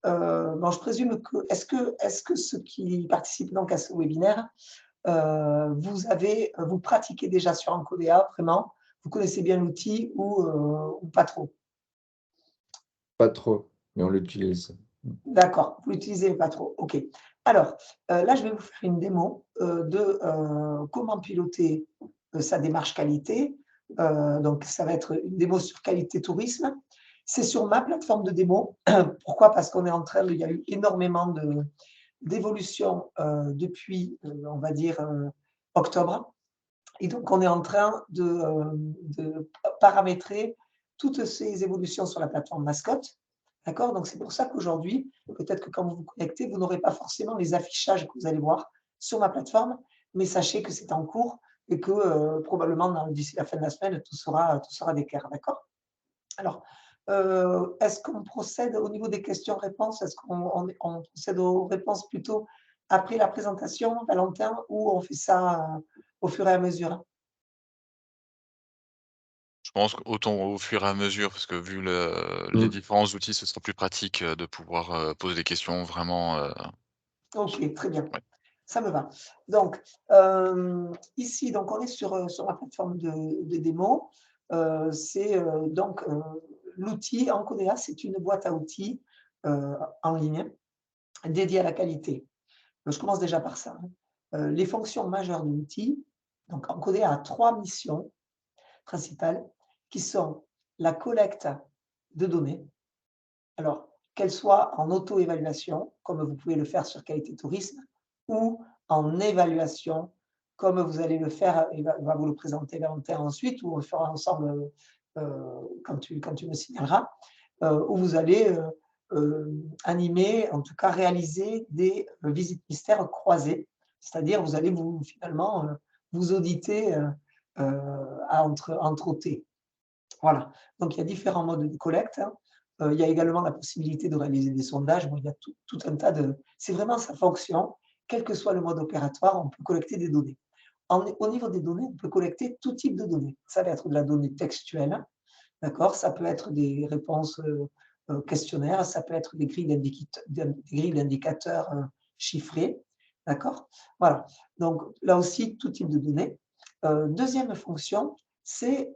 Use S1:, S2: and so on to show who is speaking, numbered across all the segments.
S1: bon, je présume que est-ce que ceux qui participent donc à ce webinaire, vous pratiquez déjà sur Encodea vraiment? Vous connaissez bien l'outil ou pas trop?
S2: Pas trop, mais on l'utilise.
S1: D'accord, vous l'utilisez pas trop, OK. Alors, là, je vais vous faire une démo, de, comment piloter, sa démarche qualité. Donc ça va être une démo sur qualité tourisme. C'est sur ma plateforme de démo. Pourquoi? Parce qu'on est en train il y a eu énormément d'évolutions, depuis, on va dire, octobre et donc on est en train de paramétrer toutes ces évolutions sur la plateforme Mascotte. D'accord? Donc c'est pour ça qu'aujourd'hui, peut-être que quand vous vous connectez, vous n'aurez pas forcément les affichages que vous allez voir sur ma plateforme, mais sachez que c'est en cours et que, probablement d'ici la fin de la semaine, tout sera d'équerre, d'accord? Alors, est-ce qu'on procède au niveau des questions-réponses? Est-ce qu'on procède aux réponses plutôt après la présentation, Valentin, ou on fait ça, au fur et à mesure?
S3: Je pense qu'autant au fur et à mesure, parce que vu les
S2: Mmh.
S3: différents outils, ce sera plus pratique, de pouvoir, poser des questions vraiment,
S1: OK, très bien,
S3: ouais.
S1: ça me va. Donc, ici, donc on est sur la plateforme de démo. C'est, donc, l'outil Encodea, c'est une boîte à outils, en ligne dédiée à la qualité. Je commence déjà par ça, hein. Les fonctions majeures de l'outil, donc Encodea a 3 missions principales qui sont la collecte de données, alors qu'elles soient en auto-évaluation, comme vous pouvez le faire sur Qualité Tourisme, ou en évaluation, comme vous allez le faire, et va vous le présenter Valentin ensuite, ou on le fera ensemble quand tu me signaleras, où vous allez animer, en tout cas réaliser des visites mystères croisées, c'est-à-dire vous allez finalement vous auditer entre OT. Voilà, donc il y a différents modes de collecte, hein. Il y a également la possibilité de réaliser des sondages. Bon, il y a tout un tas de c'est vraiment sa fonction, quel que soit le mode opératoire, on peut collecter des données. Au niveau des données, on peut collecter tout type de données. Ça va être de la donnée textuelle, d'accord? Ça peut être des réponses, questionnaires, ça peut être des grilles d'indicateurs, chiffrées, d'accord? Voilà, donc là aussi, tout type de données. 2e fonction, c'est,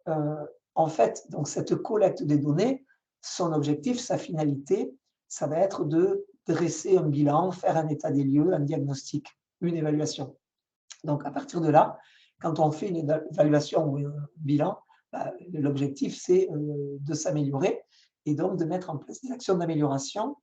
S1: en fait, donc cette collecte des données, son objectif, sa finalité, ça va être de dresser un bilan, faire un état des lieux, un diagnostic, une évaluation. Donc à partir de là, quand on fait une évaluation ou un bilan, bah, l'objectif, c'est, de s'améliorer et donc de mettre en place des actions d'amélioration,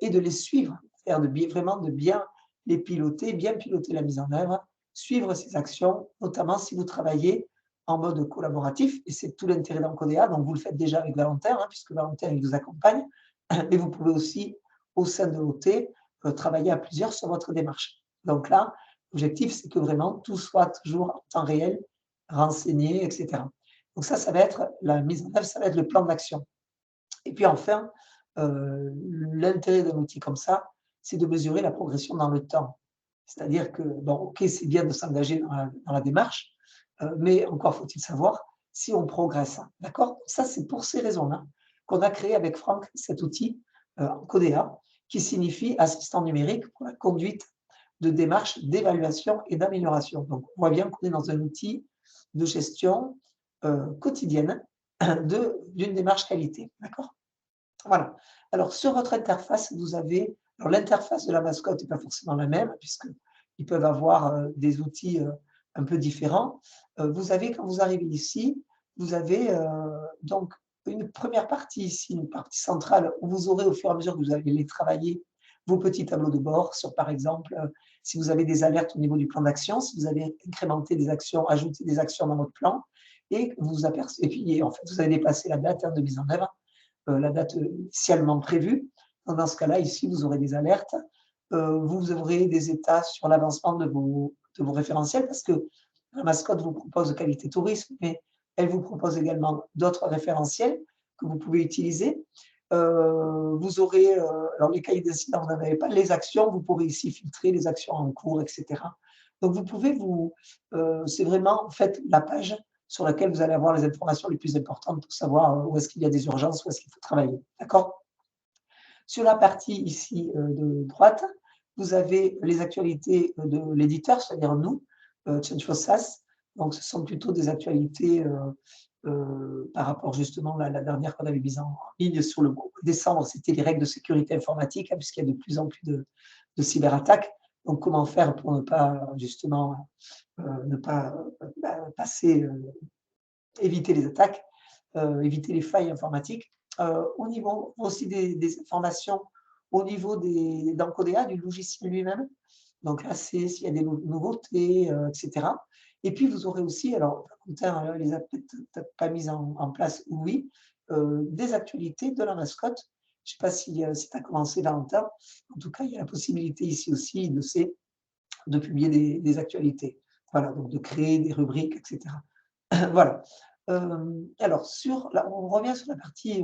S1: et de les suivre. C'est-à-dire vraiment de bien les piloter, bien piloter la mise en œuvre, suivre ces actions, notamment si vous travaillez en mode collaboratif et c'est tout l'intérêt d'Encodea. Donc vous le faites déjà avec Valentin, hein, puisque Valentin, il vous accompagne, mais vous pouvez aussi, au sein de l'OT, travailler à plusieurs sur votre démarche. Donc là, l'objectif, c'est que vraiment tout soit toujours en temps réel, renseigné, et cetera. Donc ça va être la mise en œuvre, ça va être le plan d'action. Et puis enfin, l'intérêt d'un outil comme ça, c'est de mesurer la progression dans le temps. C'est-à-dire que, bon, OK, c'est bien de s'engager dans la démarche, mais encore faut-il savoir si on progresse, d'accord? Ça, c'est pour ces raisons-là qu'on a créé avec Franck cet outil, Codea, qui signifie assistant numérique pour la conduite de démarches d'évaluation et d'amélioration. Donc on voit bien qu'on est dans un outil de gestion, quotidienne d'une démarche qualité, d'accord? Voilà. Alors sur votre interface, vous avez alors l'interface de la mascotte n'est pas forcément la même puisqu'ils peuvent avoir, des outils, un peu différents. Vous avez quand vous arrivez ici, vous avez, donc une première partie ici, une partie centrale où vous aurez au fur et à mesure que vous allez les travailler, vos petits tableaux de bord sur par exemple, si vous avez des alertes au niveau du plan d'action, si vous avez incrémenté des actions, ajouté des actions dans votre plan et que vous apercevez et puis en fait, vous avez dépassé la date, hein, de mise en œuvre, la date initialement prévue. Dans ce cas-là, ici, vous aurez des alertes. Vous aurez des états sur l'avancement de vos référentiels parce que la mascotte vous propose qualité tourisme, mais elle vous propose également d'autres référentiels que vous pouvez utiliser. Vous aurez, alors les cahiers d'incidents, vous n'en avez pas. Les actions, vous pourrez ici filtrer les actions en cours, etc. Donc vous pouvez c'est vraiment en fait la page sur laquelle vous allez avoir les informations les plus importantes pour savoir où est-ce qu'il y a des urgences, où est-ce qu'il faut travailler. D'accord? Sur la partie ici de droite, vous avez les actualités de l'éditeur, c'est-à-dire nous, Change for SaaS. Donc, ce sont plutôt des actualités par rapport justement à la dernière qu'on avait mise en ligne sur le mois de décembre, c'était les règles de sécurité informatique, hein, puisqu'il y a de plus en plus de cyberattaques. Donc, comment faire pour ne pas justement ne pas passer, éviter les attaques, éviter les failles informatiques. Au niveau aussi des informations au niveau d'Encodea, du logiciel lui-même. Donc là, c'est s'il y a des nouveautés, etc. Et puis, vous aurez aussi, alors, Valentin les a peut-être pas mises en place, oui, des actualités de la mascotte. Je ne sais pas si tu as commencé, Valentin. En tout cas, il y a la possibilité ici aussi de publier des actualités. Voilà, donc de créer des rubriques, etc. Voilà. Alors, on revient sur la partie,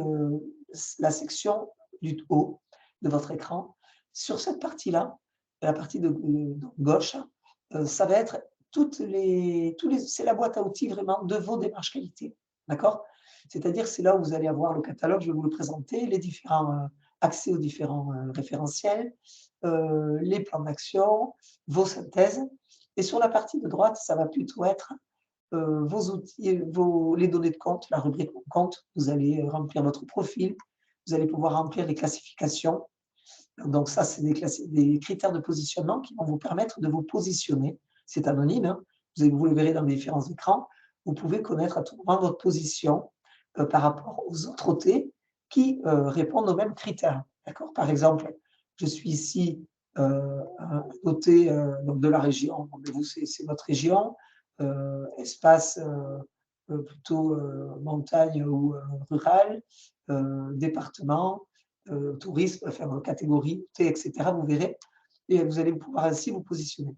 S1: la section du haut de votre écran. Sur cette partie-là, la partie de gauche, ça va être c'est la boîte à outils vraiment de vos démarches qualité. D'accord? C'est-à-dire, c'est là où vous allez avoir le catalogue, je vais vous le présenter, les différents accès aux différents référentiels, les plans d'action, vos synthèses. Et sur la partie de droite, ça va plutôt être vos outils, les données de compte, la rubrique compte, vous allez remplir votre profil, vous allez pouvoir remplir les classifications. Donc ça, c'est des critères de positionnement qui vont vous permettre de vous positionner. C'est anonyme, hein. Vous le verrez dans les différents écrans. Vous pouvez connaître à tout moment votre position par rapport aux autres OT qui répondent aux mêmes critères. D'accord? Par exemple, je suis ici un OT donc de la région. Vous, c'est votre région. Espace plutôt montagne ou rural, département, tourisme, enfin catégorie T, etc. Vous verrez, et vous allez pouvoir ainsi vous positionner.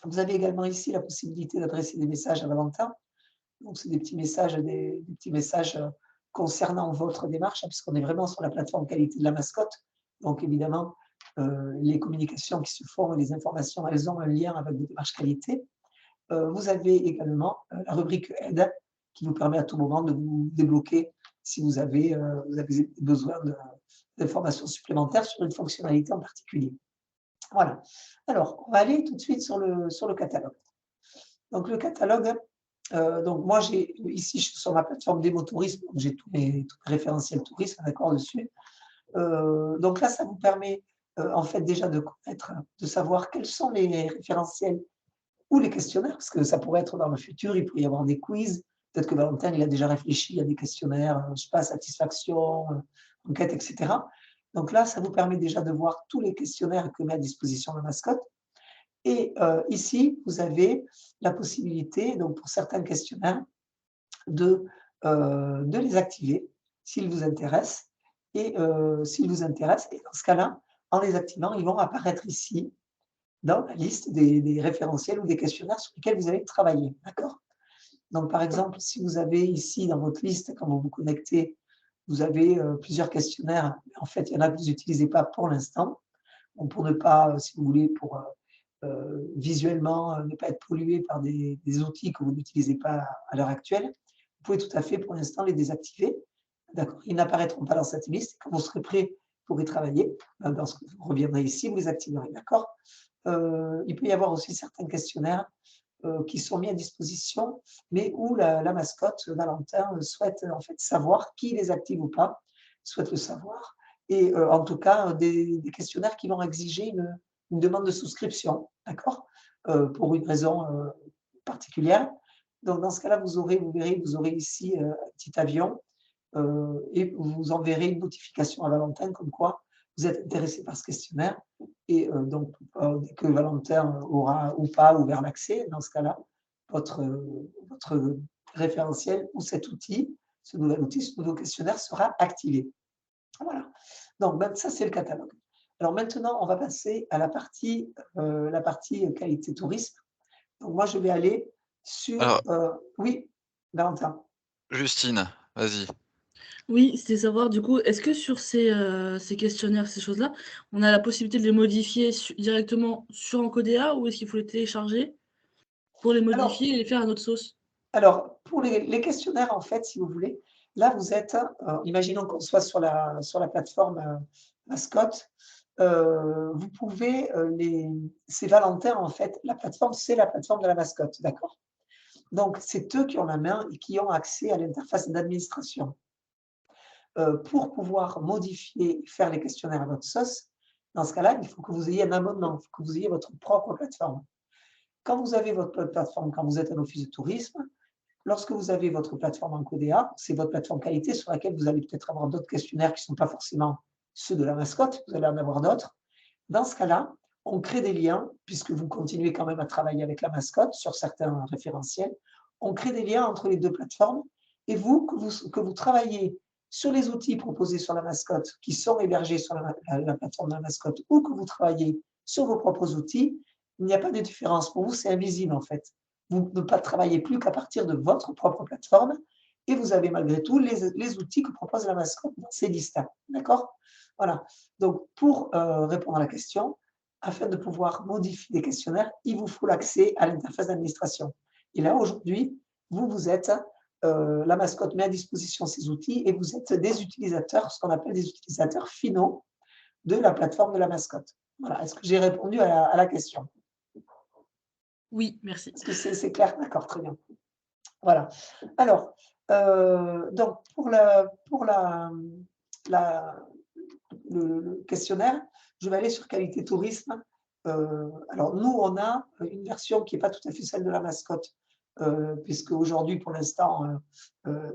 S1: Vous avez également ici la possibilité d'adresser des messages à Valentin. Donc, c'est des petits messages concernant votre démarche, hein, puisqu'on est vraiment sur la plateforme qualité de la mascotte. Donc, évidemment, les communications qui se font et les informations, elles ont un lien avec vos démarches qualité. Vous avez également la rubrique aide qui vous permet à tout moment de vous débloquer si vous avez besoin d'informations supplémentaires sur une fonctionnalité en particulier. Voilà. Alors, on va aller tout de suite sur le catalogue. Donc, le catalogue, donc moi, j'ai ici sur ma plateforme Démo Tourisme, j'ai tous mes référentiels tourisme, d'accord, dessus. Donc là, ça vous permet en fait déjà de connaître, de savoir quels sont les référentiels ou les questionnaires, parce que ça pourrait être dans le futur, il pourrait y avoir des quiz. Peut-être que Valentin, il a déjà réfléchi à des questionnaires, je ne sais pas, satisfaction, enquête, etc. Donc là, ça vous permet déjà de voir tous les questionnaires que met à disposition la mascotte. Et ici, vous avez la possibilité, donc pour certains questionnaires, de les activer s'ils vous intéressent. Et s'ils vous intéressent, et dans ce cas-là, en les activant, ils vont apparaître ici dans la liste des référentiels ou des questionnaires sur lesquels vous allez travailler. D'accord? Donc, par exemple, si vous avez ici dans votre liste, quand vous vous connectez, vous avez plusieurs questionnaires. En fait, il y en a que vous n'utilisez pas pour l'instant. Donc, pour ne pas, si vous voulez, pour visuellement ne pas être pollué par des outils que vous n'utilisez pas à l'heure actuelle, vous pouvez tout à fait pour l'instant les désactiver. D'accord? Ils n'apparaîtront pas dans cette liste. Quand vous serez prêt pour y travailler, lorsque vous reviendrez ici, vous les activerez. D'accord? Il peut y avoir aussi certains questionnaires qui sont mis à disposition, mais où la mascotte, Valentin, souhaite en fait savoir qui les active ou pas, souhaite le savoir. Et en tout cas, des questionnaires qui vont exiger une demande de souscription, d'accord, pour une raison particulière. Donc, dans ce cas-là, vous verrez, vous aurez ici un petit avion et vous enverrez une notification à Valentin comme quoi vous êtes intéressé par ce questionnaire. Et donc, dès que Valentin aura ou pas ouvert l'accès, dans ce cas-là, votre référentiel ou cet outil, ce nouveau questionnaire sera activé. Voilà. Donc, ça, c'est le catalogue. Alors maintenant, on va passer à la partie qualité tourisme. Donc, moi, je vais aller sur…
S3: Alors,
S1: oui, Valentin.
S3: Justine, vas-y.
S4: Oui, c'était savoir du coup, est-ce que sur ces questionnaires, ces choses-là, on a la possibilité de les modifier directement sur Encodea ou est-ce qu'il faut les télécharger pour les modifier et les faire à notre sauce?
S1: Alors, pour les questionnaires, en fait, si vous voulez, là, vous êtes, imaginons qu'on soit sur la plateforme mascotte, vous pouvez c'est Valentin, en fait, la plateforme, c'est la plateforme de la mascotte, d'accord? Donc, c'est eux qui ont la main et qui ont accès à l'interface d'administration. Pour pouvoir modifier, faire les questionnaires à votre sauce, dans ce cas-là, il faut que vous ayez un abonnement, il faut que vous ayez votre propre plateforme. Quand vous avez votre plateforme, quand vous êtes un office de tourisme, lorsque vous avez votre plateforme en CODEA, c'est votre plateforme qualité sur laquelle vous allez peut-être avoir d'autres questionnaires qui ne sont pas forcément ceux de la mascotte, vous allez en avoir d'autres. Dans ce cas-là, on crée des liens, puisque vous continuez quand même à travailler avec la mascotte sur certains référentiels, on crée des liens entre les deux plateformes, et vous, que vous travaillez sur les outils proposés sur la mascotte, qui sont hébergés sur la plateforme de la mascotte, ou que vous travaillez sur vos propres outils, il n'y a pas de différence. Pour vous, c'est invisible en fait. Vous ne travaillez plus qu'à partir de votre propre plateforme, et vous avez malgré tout les outils que propose la mascotte dans ces listes-là. D'accord? Voilà. Donc, pour répondre à la question, afin de pouvoir modifier des questionnaires, il vous faut l'accès à l'interface d'administration. Et là, aujourd'hui, vous êtes, la mascotte met à disposition ces outils et vous êtes des utilisateurs, ce qu'on appelle des utilisateurs finaux de la plateforme de la mascotte. Voilà. Est-ce que j'ai répondu à la question?
S4: Oui, merci.
S1: Est-ce que c'est clair? D'accord, très bien. Voilà. Alors, donc, pour le questionnaire, je vais aller sur qualité tourisme. Alors, nous, on a une version qui n'est pas tout à fait celle de la mascotte, puisque aujourd'hui, pour l'instant,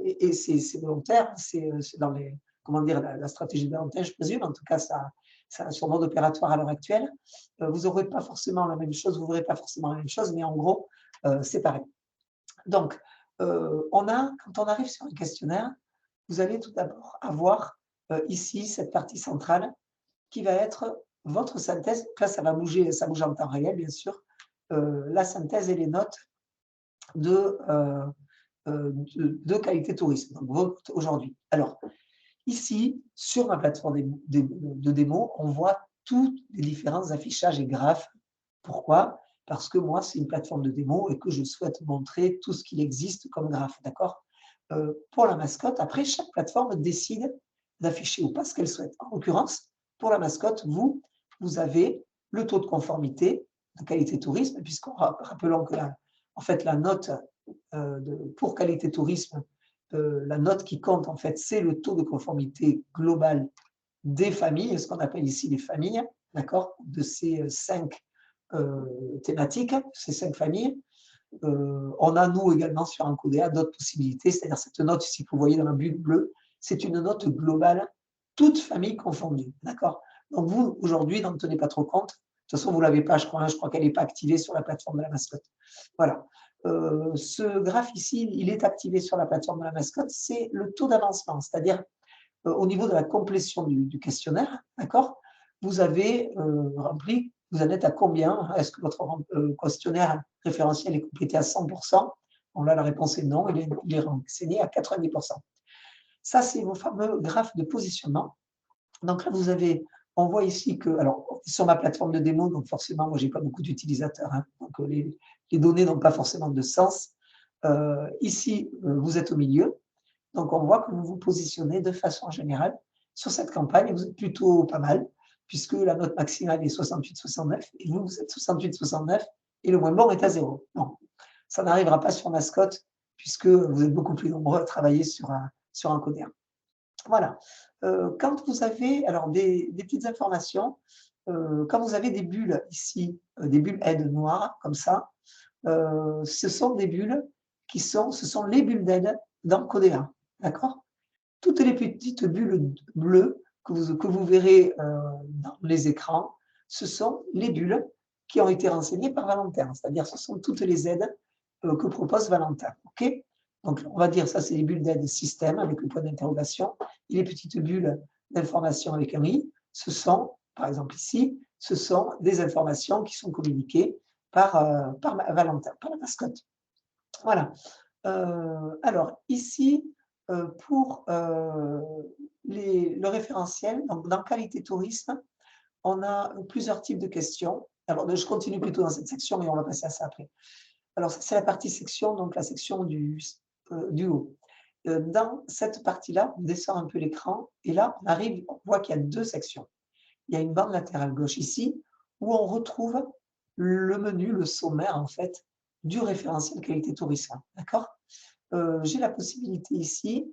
S1: et c'est volontaire, c'est dans les, comment dire, la stratégie de Valentin, je présume, en tout cas, ça a son mode opératoire à l'heure actuelle. Vous n'aurez pas forcément la même chose, vous ne verrez pas forcément la même chose, mais en gros, c'est pareil. Donc, quand on arrive sur un questionnaire, vous allez tout d'abord avoir ici cette partie centrale qui va être votre synthèse. Là, ça va bouger, ça bouge en temps réel, bien sûr. La synthèse et les notes de qualité tourisme, donc aujourd'hui. Alors, ici, sur ma plateforme de démo, on voit tous les différents affichages et graphes. Pourquoi? Parce que moi, c'est une plateforme de démo et que je souhaite montrer tout ce qu'il existe comme graphe, d'accord? Pour la mascotte, après, chaque plateforme décide d'afficher ou pas ce qu'elle souhaite. En l'occurrence, pour la mascotte, vous avez le taux de conformité de qualité tourisme, puisqu'on rappelons que en fait, la note pour qualité tourisme, la note qui compte, en fait, c'est le taux de conformité global des familles, ce qu'on appelle ici les familles, d'accord, de ces 5 thématiques, ces 5 familles. On a, nous, également, sur Encodea, d'autres possibilités, c'est-à-dire cette note ici que vous voyez dans la bulle bleue, c'est une note globale, toutes familles confondues, d'accord? Donc, vous, aujourd'hui, n'en tenez pas trop compte. De toute façon, vous ne l'avez pas, je crois qu'elle n'est pas activée sur la plateforme de la mascotte. Voilà. Ce graphe ici, il est activé sur la plateforme de la mascotte, c'est le taux d'avancement, c'est-à-dire au niveau de la complétion du questionnaire, d'accord? Vous avez rempli, vous en êtes à combien? Est-ce que votre questionnaire référentiel est complété à 100%? Bon, là, la réponse est non, il est renseigné à 90%. Ça, c'est vos fameux graphes de positionnement. Donc là, on voit ici que, alors, sur ma plateforme de démo, donc forcément, moi, je n'ai pas beaucoup d'utilisateurs, hein, donc les données n'ont pas forcément de sens. Ici, vous êtes au milieu, donc on voit que vous vous positionnez de façon générale sur cette campagne, et vous êtes plutôt pas mal, puisque la note maximale est 68-69, et vous êtes 68-69, et le moins bon est à 0. Non, ça n'arrivera pas sur Mascotte, puisque vous êtes beaucoup plus nombreux à travailler sur un codéen. Voilà. Quand vous avez alors des petites informations, quand vous avez des bulles ici, des bulles aide noires comme ça, ce sont des bulles ce sont les bulles d'aide dans Codea, d'accord? Toutes les petites bulles bleues que vous verrez dans les écrans, ce sont les bulles qui ont été renseignées par Valentin, c'est-à-dire ce sont toutes les aides que propose Valentin, ok? Donc, on va dire ça, c'est les bulles d'aide système avec le point d'interrogation. Et les petites bulles d'information avec un i, ce sont, par exemple ici, ce sont des informations qui sont communiquées par Valentin, par la mascotte. Voilà. Alors, ici, pour le référentiel, donc dans qualité tourisme, on a plusieurs types de questions. Alors, je continue plutôt dans cette section et on va passer à ça après. Alors, c'est la partie section, donc la section du haut. Dans cette partie-là, on descend un peu l'écran et là, on voit qu'il y a 2 sections. il y a une bande latérale gauche ici, où on retrouve le menu, le sommaire, en fait, du référentiel qualité tourisme. D'accord? J'ai la possibilité ici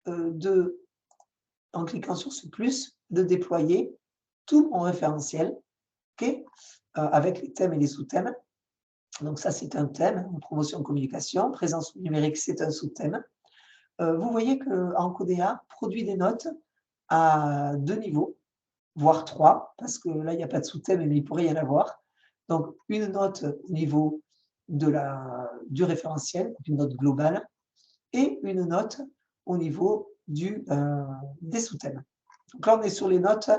S1: en cliquant sur ce plus, de déployer tout mon référentiel, ok, avec les thèmes et les sous-thèmes. Donc ça, c'est un thème, promotion communication. Présence numérique, c'est un sous-thème. Vous voyez qu'Encodea produit des notes à 2 niveaux, voire 3, parce que là, il n'y a pas de sous-thème, mais il pourrait y en avoir. Donc, une note au niveau du référentiel, une note globale, et une note au niveau des sous-thèmes. Donc là, on est sur les notes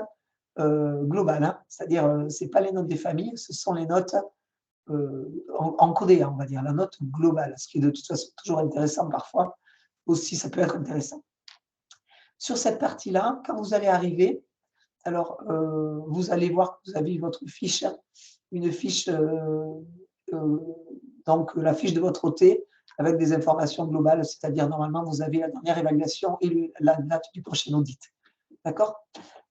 S1: globales, hein, c'est-à-dire, ce n'est pas les notes des familles, ce sont les notes encodées, on va dire, la note globale, ce qui est de toute façon toujours intéressant parfois, aussi ça peut être intéressant. Sur cette partie-là, quand vous allez arriver, alors vous allez voir que vous avez votre fiche, une fiche, donc la fiche de votre OT avec des informations globales, c'est-à-dire normalement vous avez la dernière évaluation et la date du prochain audit. D'accord?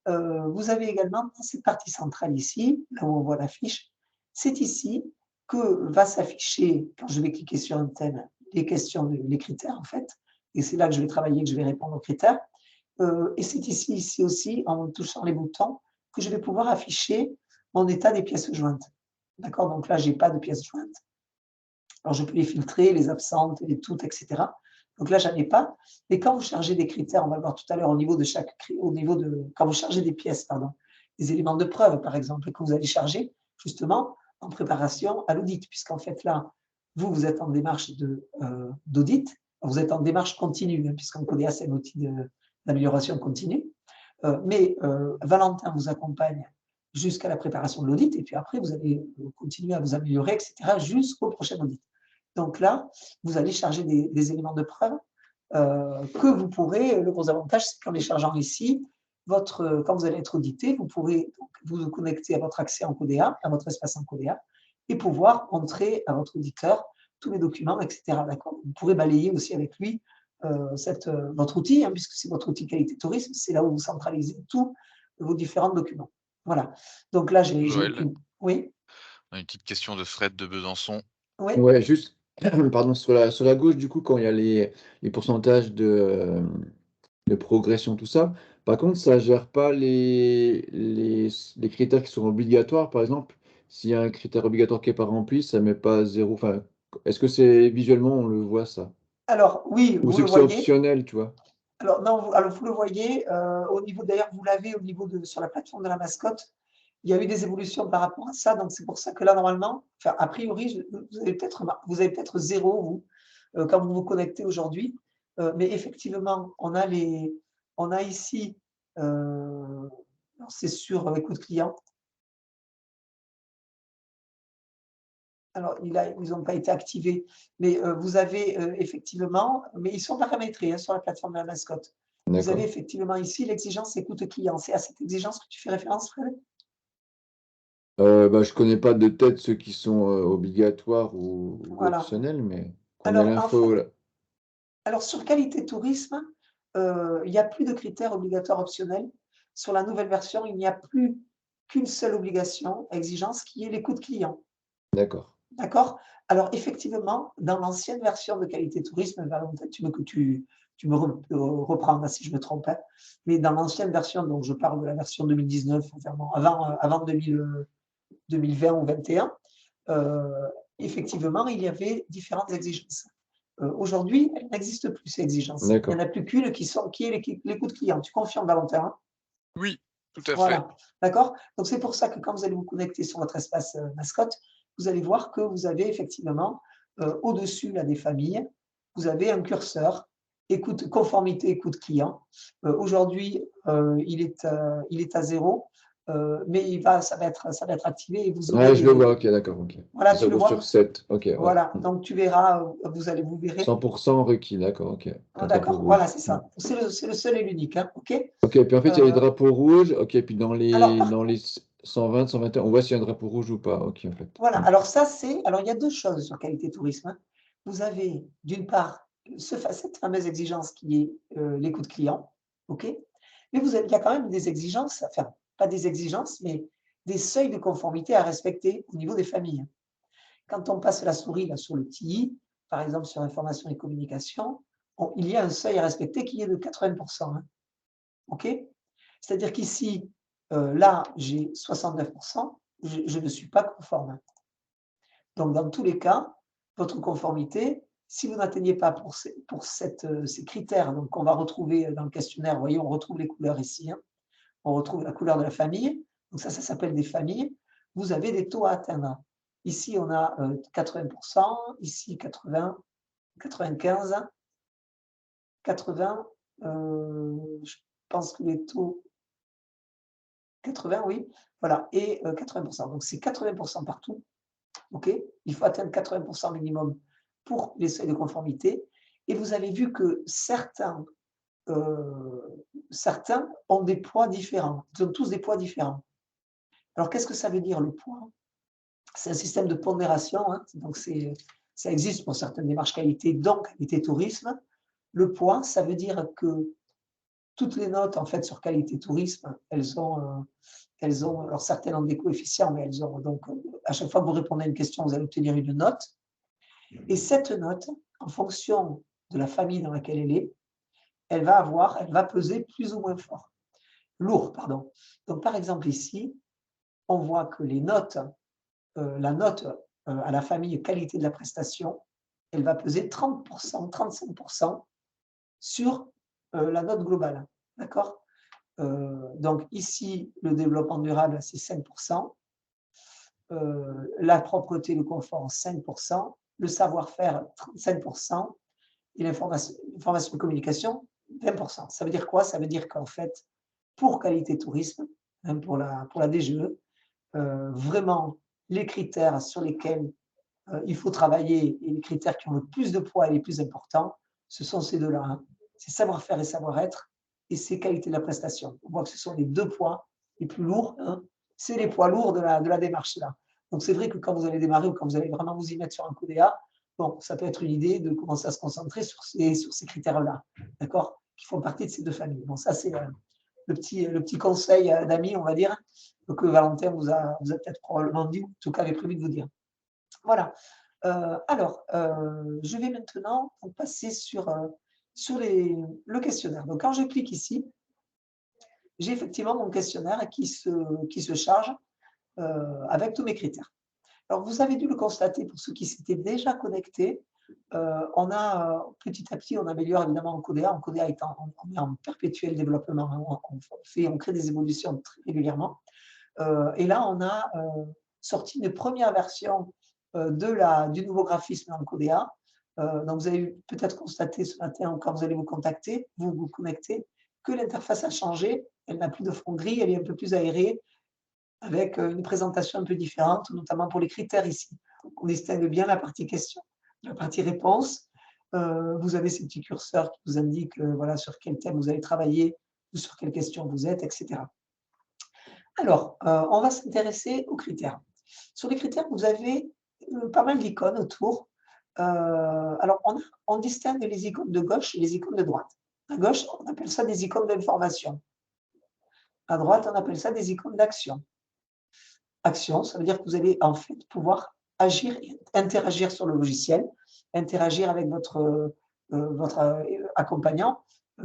S1: Vous avez également dans cette partie centrale ici, là où on voit la fiche, c'est ici que va s'afficher, quand je vais cliquer sur un thème, les questions, les critères en fait, et c'est là que je vais travailler, que je vais répondre aux critères. Et c'est ici aussi, en touchant les boutons, que je vais pouvoir afficher mon état des pièces jointes. D'accord? Donc là, je n'ai pas de pièces jointes. Alors, je peux les filtrer, les absentes, les toutes, etc. Donc là, je n'en ai pas. Mais quand vous chargez des critères, on va le voir tout à l'heure, quand vous chargez des pièces, pardon, des éléments de preuve, par exemple, que vous allez charger, justement, en préparation à l'audit, puisqu'en fait, là, vous êtes en démarche d'audit, vous êtes en démarche continue, hein, puisqu'Encodea, c'est un outil d'amélioration continue. Mais Valentin vous accompagne jusqu'à la préparation de l'audit, et puis après, vous allez continuer à vous améliorer, etc., jusqu'au prochain audit. Donc là, vous allez charger des éléments de preuve que vous pourrez, le gros avantage, c'est qu'en les chargeant ici, quand vous allez être audité, vous pourrez donc, vous connecter à votre accès Encodea, à votre espace Encodea, et pouvoir montrer à votre auditeur tous les documents, etc. Vous pourrez balayer aussi avec lui votre outil, hein, puisque c'est votre outil qualité tourisme, c'est là où vous centralisez tous vos différents documents. Voilà. Donc là, j'ai
S3: Joël,
S1: Oui,
S3: on a une petite question de Fred de Besançon.
S1: oui.
S2: Ouais, juste, pardon, sur la gauche, du coup, quand il y a les pourcentages de progression, tout ça, par contre, ça ne gère pas les critères qui sont obligatoires. Par exemple, s'il y a un critère obligatoire qui n'est pas rempli, ça ne met pas 0. Enfin, est-ce que c'est visuellement, on le voit ça?
S1: Alors, oui,
S2: Ou
S1: vous
S2: c'est
S1: le
S2: que c'est
S1: voyez.
S2: optionnel, tu vois?
S1: Alors, non, vous le voyez, au niveau, d'ailleurs, vous l'avez au niveau sur la plateforme de la mascotte. Il y a eu des évolutions par rapport à ça, donc c'est pour ça que là, normalement, enfin, a priori, vous avez peut-être 0, vous, quand vous vous connectez aujourd'hui. Mais effectivement, on a ici, c'est sur écoute client. Alors, ils n'ont pas été activés, mais vous avez effectivement, mais ils sont paramétrés hein, sur la plateforme de la mascotte. Vous avez
S2: D'accord.
S1: effectivement ici l'exigence écoute client. C'est à cette exigence que tu fais référence, Fred?
S2: Bah, je connais pas de tête ceux qui sont obligatoires ou
S1: Voilà.
S2: optionnels, mais qu'on ait
S1: Alors, en fait,
S2: l'info là.
S1: sur qualité tourisme, il n'y a plus de critères obligatoires optionnels. Sur la nouvelle version, il n'y a plus qu'une seule obligation, exigence, qui est l'écoute client.
S2: D'accord.
S1: D'accord? Alors, effectivement, dans l'ancienne version de qualité tourisme, Valentin, tu me reprends si je me trompe, hein, mais dans l'ancienne version, donc je parle de la version 2019, avant 2020 ou 2021, effectivement, il y avait différentes exigences. Aujourd'hui, elles n'existent plus, ces exigences. Il n'y en
S2: D'accord.
S1: a plus qu'une qui est l'écoute client. Tu confirmes, Valentin? Hein?
S3: Oui, tout à fait.
S1: Voilà, d'accord? Donc, c'est pour ça que quand vous allez vous connecter sur votre espace mascotte, vous allez voir que vous avez effectivement au-dessus là, des familles, vous avez un curseur conformité écoute client. Aujourd'hui, il est à 0, mais ça va être activé et vous aurez
S2: Ouais, je le vois, ok, d'accord, ok.
S1: Voilà,
S2: Ça
S1: tu le
S2: vaut sur
S1: vois?
S2: 7, ok, ouais.
S1: Voilà, donc tu verras, vous verrez.
S2: 100% requis, d'accord, ok.
S1: Ah,
S2: Un drapeau
S1: d'accord, voilà,
S2: rouge.
S1: c'est ça. C'est le seul et l'unique, hein, ok?
S2: Ok, puis en fait, il y a les
S1: Euh,
S2: drapeaux rouges, ok, puis dans
S1: alors,
S2: les 120, 121, on voit s'il y a un drapeau rouge ou pas, ok, en fait.
S1: Voilà, alors il y a deux choses sur qualité tourisme, hein. Vous avez d'une part cette fameuse exigence qui est l'écoute client, ok? Mais il y a quand même des exigences, enfin, pas des exigences, mais des seuils de conformité à respecter au niveau des familles. Quand on passe la souris là, sur le petit i, par exemple sur information et communication, il y a un seuil à respecter qui est de 80%. Hein. OK? C'est-à-dire qu'ici, là, j'ai 69%, je ne suis pas conforme. Donc, dans tous les cas, votre conformité, si vous n'atteignez pas pour ces critères, donc on va retrouver dans le questionnaire, vous voyez, on retrouve les couleurs ici, hein, on retrouve la couleur de la famille, donc ça s'appelle des familles, vous avez des taux à atteindre. Ici, on a 80%, ici 80, 95, 80, je pense que les taux 80, oui, voilà, et 80%. Donc c'est 80% partout, ok? Il faut atteindre 80% minimum pour les seuils de conformité. Et vous avez vu que certains ont des poids différents. Ils ont tous des poids différents. Alors qu'est-ce que ça veut dire le poids? C'est un système de pondération, hein, donc ça existe pour certaines démarches qualité, donc qualité tourisme. Le poids, ça veut dire que toutes les notes en fait sur qualité tourisme, elles ont, alors certaines ont des coefficients, mais elles ont donc à chaque fois que vous répondez à une question, vous allez obtenir une note. Et cette note, en fonction de la famille dans laquelle elle va peser plus ou moins fort, lourd, pardon. Donc par exemple ici, on voit que les notes, la note à la famille qualité de la prestation, elle va peser 30%, 35% sur la note globale. D'accord? Donc ici, le développement durable, c'est 5%. La propreté, le confort, 5%. Le savoir-faire, 35%. Et l'information et communication, 20%. Ça veut dire quoi? Ça veut dire qu'en fait, pour qualité tourisme, hein, pour la DGE, vraiment, les critères sur lesquels il faut travailler et les critères qui ont le plus de poids et les plus importants, ce sont ces deux-là. Hein. C'est savoir-faire et savoir-être et c'est qualité de la prestation. On voit que ce sont les deux poids les plus lourds. Hein. C'est les poids lourds de la démarche là. Donc c'est vrai que quand vous allez démarrer ou quand vous allez vraiment vous y mettre sur un CODEA, bon, ça peut être une idée de commencer à se concentrer sur ces critères-là, d'accord, qui font partie de ces deux familles. Bon, ça c'est le petit conseil d'amis, on va dire, que Valentin vous a peut-être probablement dit, ou en tout cas avait prévu de vous dire. Voilà. Alors, je vais maintenant passer sur le questionnaire. Donc, quand je clique ici, j'ai effectivement mon questionnaire qui se charge avec tous mes critères. Alors, vous avez dû le constater pour ceux qui s'étaient déjà connectés. On a petit à petit, on améliore évidemment en CODEA. En CODEA étant on est en perpétuel développement. Hein, on crée des évolutions très régulièrement. Et là, on a sorti une première version du nouveau graphisme en CODEA. Donc, vous avez peut-être constaté ce matin, quand vous allez vous connecter, que l'interface a changé. Elle n'a plus de fond gris, elle est un peu plus aérée, avec une présentation un peu différente, notamment pour les critères ici. Donc, on distingue bien la partie question, la partie réponse. Vous avez ces petits curseurs qui vous indiquent voilà, sur quel thème vous allez travailler, ou sur quelle question vous êtes, etc. Alors, on va s'intéresser aux critères. Sur les critères, vous avez pas mal d'icônes autour. Alors, on distingue les icônes de gauche et les icônes de droite. À gauche, on appelle ça des icônes d'information. À droite, on appelle ça des icônes d'action. Action, ça veut dire que vous allez en fait pouvoir agir et interagir sur le logiciel, interagir avec votre accompagnant,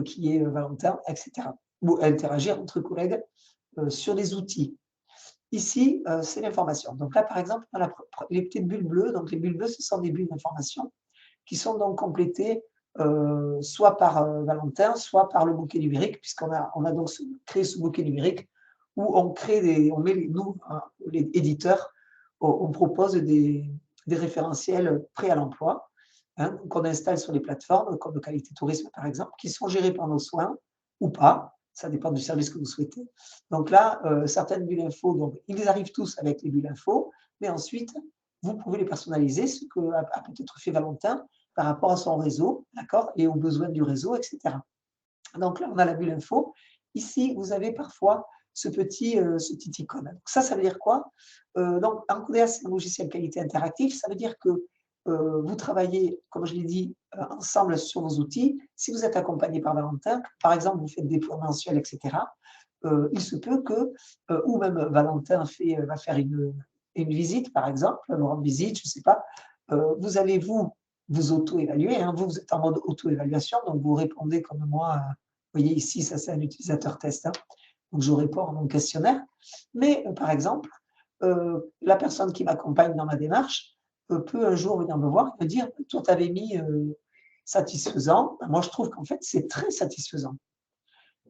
S1: qui est Valentin, etc. Ou interagir entre collègues sur les outils. Ici, c'est l'information. Donc là, par exemple, on a les petites bulles bleues. Donc les bulles bleues, ce sont des bulles d'information qui sont donc complétées soit par Valentin, soit par le bouquet numérique, puisqu'on a donc créé ce bouquet numérique où on met nous, les éditeurs, on propose des référentiels prêts à l'emploi, hein, qu'on installe sur les plateformes, comme le Qualité Tourisme par exemple, qui sont gérés par nos soins ou pas. Ça dépend du service que vous souhaitez. Donc là, certaines bulles info, donc ils arrivent tous avec les bulles info, mais ensuite, vous pouvez les personnaliser, ce qu'a peut-être fait Valentin par rapport à son réseau, d'accord, et aux besoins du réseau, etc. Donc là, on a la bulle info. Ici, vous avez parfois ce petit icône. Donc ça veut dire quoi? Donc, en CODEA, c'est un logiciel qualité interactif. Ça veut dire que vous travaillez, comme je l'ai dit, ensemble sur vos outils. Si vous êtes accompagné par Valentin, par exemple, vous faites des points mensuels, etc., il se peut que, ou même Valentin va faire une visite, par exemple, une grande visite, je ne sais pas, vous allez vous auto-évaluer, hein, vous êtes en mode auto-évaluation, donc vous répondez comme moi, vous voyez ici, ça c'est un utilisateur test, hein, donc je réponds à mon questionnaire, mais par exemple, la personne qui m'accompagne dans ma démarche peut un jour venir me voir et me dire, toi tu avais mis satisfaisant, moi je trouve qu'en fait c'est très satisfaisant.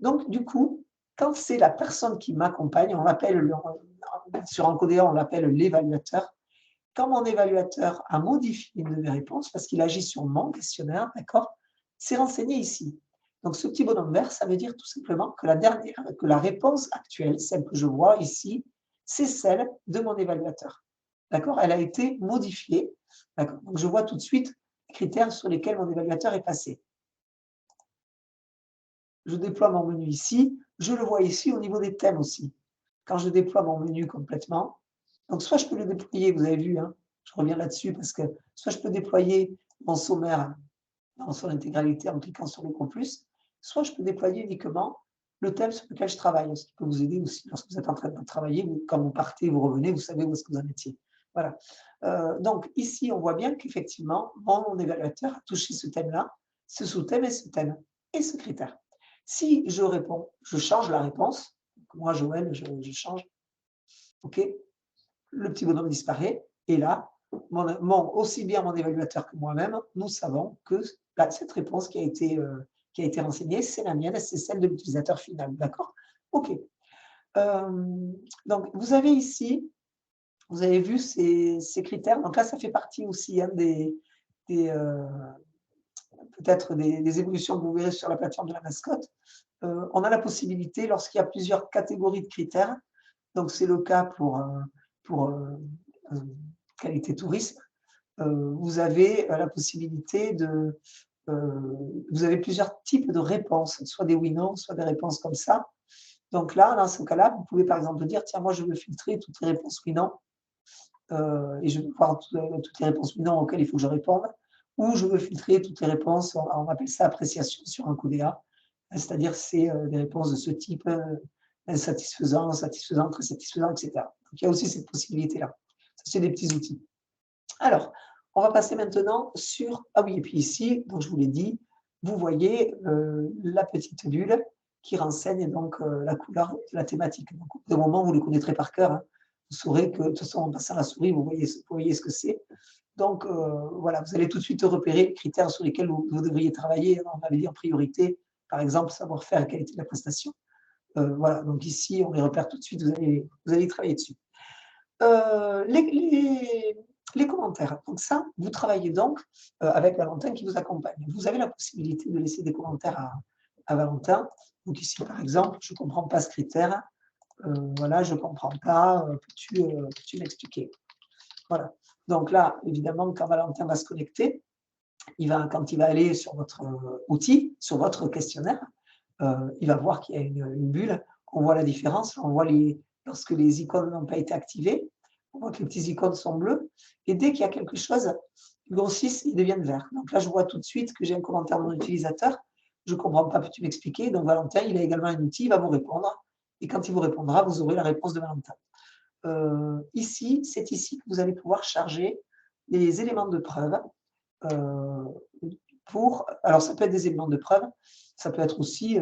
S1: Donc du coup, quand c'est la personne qui m'accompagne, on l'appelle, sur Encodea, on l'appelle l'évaluateur. Quand mon évaluateur a modifié une de mes réponses, parce qu'il agit sur mon questionnaire, d'accord, c'est renseigné ici. Donc ce petit bonhomme vert, ça veut dire tout simplement que la réponse actuelle, celle que je vois ici, c'est celle de mon évaluateur. D'accord? Elle a été modifiée. D'accord? Donc je vois tout de suite les critères sur lesquels mon évaluateur est passé. Je déploie mon menu ici, je le vois ici au niveau des thèmes aussi. Quand je déploie mon menu complètement, donc soit je peux le déployer, vous avez vu, hein, je reviens là-dessus parce que soit je peux déployer mon sommaire dans son intégralité en cliquant sur l'écran plus, soit je peux déployer uniquement le thème sur lequel je travaille, ce qui peut vous aider aussi lorsque vous êtes en train de travailler, quand vous partez, vous revenez, vous savez où est-ce que vous en étiez. Voilà. Donc ici, on voit bien qu'effectivement, mon évaluateur a touché ce thème-là, ce sous-thème et ce thème, et ce critère. Si je réponds, je change la réponse, moi Joël, je change, ok, le petit bonhomme disparaît, et là, aussi bien mon évaluateur que moi-même, nous savons que cette réponse qui a été renseignée, c'est la mienne, c'est celle de l'utilisateur final, d'accord? Ok. Donc, vous avez ici, vous avez vu ces critères, donc là, ça fait partie aussi hein, peut-être des évolutions que vous verrez sur la plateforme de la mascotte. On a la possibilité, lorsqu'il y a plusieurs catégories de critères, donc c'est le cas pour qualité tourisme, vous avez la possibilité vous avez plusieurs types de réponses, soit des oui-non, soit des réponses comme ça. Donc là, dans ce cas-là, vous pouvez par exemple dire, tiens, moi je veux filtrer toutes les réponses oui-non, et je veux voir toutes les réponses oui-non auxquelles il faut que je réponde, ou je veux filtrer toutes les réponses, on appelle ça appréciation sur Encodea, c'est-à-dire c'est des réponses de ce type, insatisfaisant, satisfaisant, très satisfaisant, etc. Donc il y a aussi cette possibilité-là. C'est des petits outils. Alors, on va passer maintenant sur, ah oui, et puis ici, donc je vous l'ai dit, vous voyez la petite bulle qui renseigne donc la couleur de la thématique. Donc, au bout d'un moment, vous le connaîtrez par cœur. Hein. Vous saurez que, de toute façon, en passant la souris, vous voyez ce que c'est. Donc, voilà, vous allez tout de suite repérer les critères sur lesquels vous devriez travailler. On avait dit en priorité, par exemple, savoir-faire et qualité de la prestation. Voilà, donc ici, on les repère tout de suite, vous allez travailler dessus. Les commentaires. Donc ça, vous travaillez donc avec Valentin qui vous accompagne. Vous avez la possibilité de laisser des commentaires à Valentin. Donc ici, par exemple, je ne comprends pas ce critère. Voilà, je ne comprends pas. Peux-tu m'expliquer? Voilà. Donc là, évidemment, quand Valentin va se connecter, quand il va aller sur votre outil, sur votre questionnaire, il va voir qu'il y a une bulle. On voit la différence. On voit lorsque les icônes n'ont pas été activées, on voit que les petits icônes sont bleus. Et dès qu'il y a quelque chose, ils grossissent, ils deviennent verts. Donc là, je vois tout de suite que j'ai un commentaire de mon utilisateur. Je ne comprends pas, peux-tu m'expliquer? Donc Valentin, il a également un outil, il va vous répondre. Et quand il vous répondra, vous aurez la réponse de Valentin. Ici, c'est ici que vous allez pouvoir charger les éléments de preuve. Alors, ça peut être des éléments de preuve, ça peut être aussi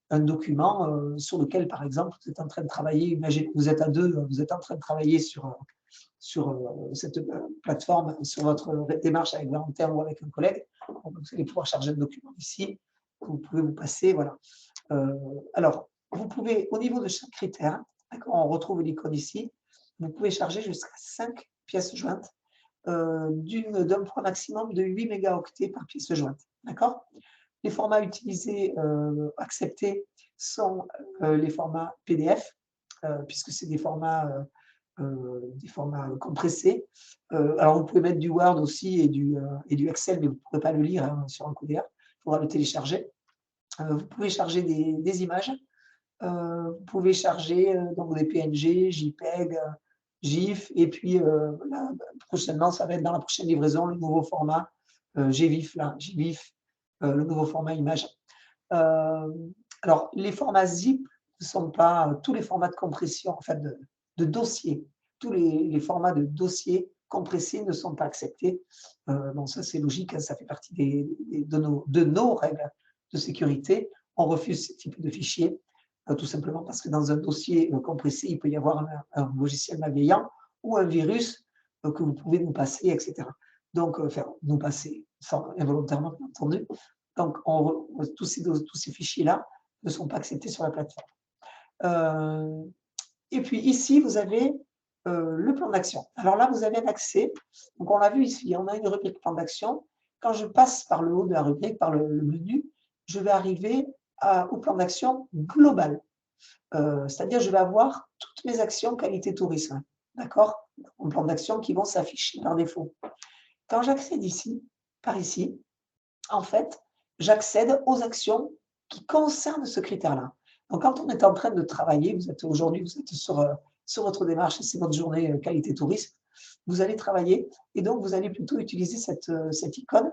S1: un document sur lequel, par exemple, vous êtes en train de travailler. Imaginez, vous êtes à deux, vous êtes en train de travailler sur cette plateforme, sur votre démarche avec Valentin ou avec un collègue. Vous allez pouvoir charger un document ici, vous pouvez vous passer, voilà. Alors, vous pouvez, au niveau de chaque critère, on retrouve l'icône ici, vous pouvez charger jusqu'à 5 pièces jointes d'un poids maximum de 8 mégaoctets par pièce jointe. D'accord? Les formats utilisés, acceptés, sont les formats PDF, puisque c'est des formats compressés. Alors, vous pouvez mettre du Word aussi et du Excel, mais vous ne pourrez pas le lire hein, sur Encodea. Il faudra le télécharger. Vous pouvez charger des images. Vous pouvez charger donc des PNG, JPEG, GIF, et puis là, prochainement, ça va être dans la prochaine livraison, le nouveau format GVIF, le nouveau format image. Alors, les formats zip, ne sont pas tous les formats de compression, en fait, de dossiers. Tous les formats de dossiers compressés ne sont pas acceptés. Bon, ça, c'est logique, hein, ça fait partie de nos règles de sécurité. On refuse ce type de fichiers, tout simplement parce que dans un dossier compressé, il peut y avoir un logiciel malveillant ou un virus que vous pouvez nous passer, etc. Donc, nous passer, involontairement, bien entendu. Donc, tous ces fichiers-là ne sont pas acceptés sur la plateforme. Et puis ici, vous avez le plan d'action. Alors là, vous avez un accès. Donc, on l'a vu ici, on a une rubrique plan d'action. Quand je passe par le haut de la rubrique, par le menu, je vais arriver au plan d'action global. C'est-à-dire, je vais avoir toutes mes actions qualité tourisme. D'accord? Un plan d'action qui vont s'afficher par défaut. Quand j'accède ici, par ici, en fait, j'accède aux actions qui concernent ce critère-là. Donc, quand on est en train de travailler, aujourd'hui, vous êtes sur votre démarche, c'est votre journée qualité tourisme, vous allez travailler et donc vous allez plutôt utiliser cette icône.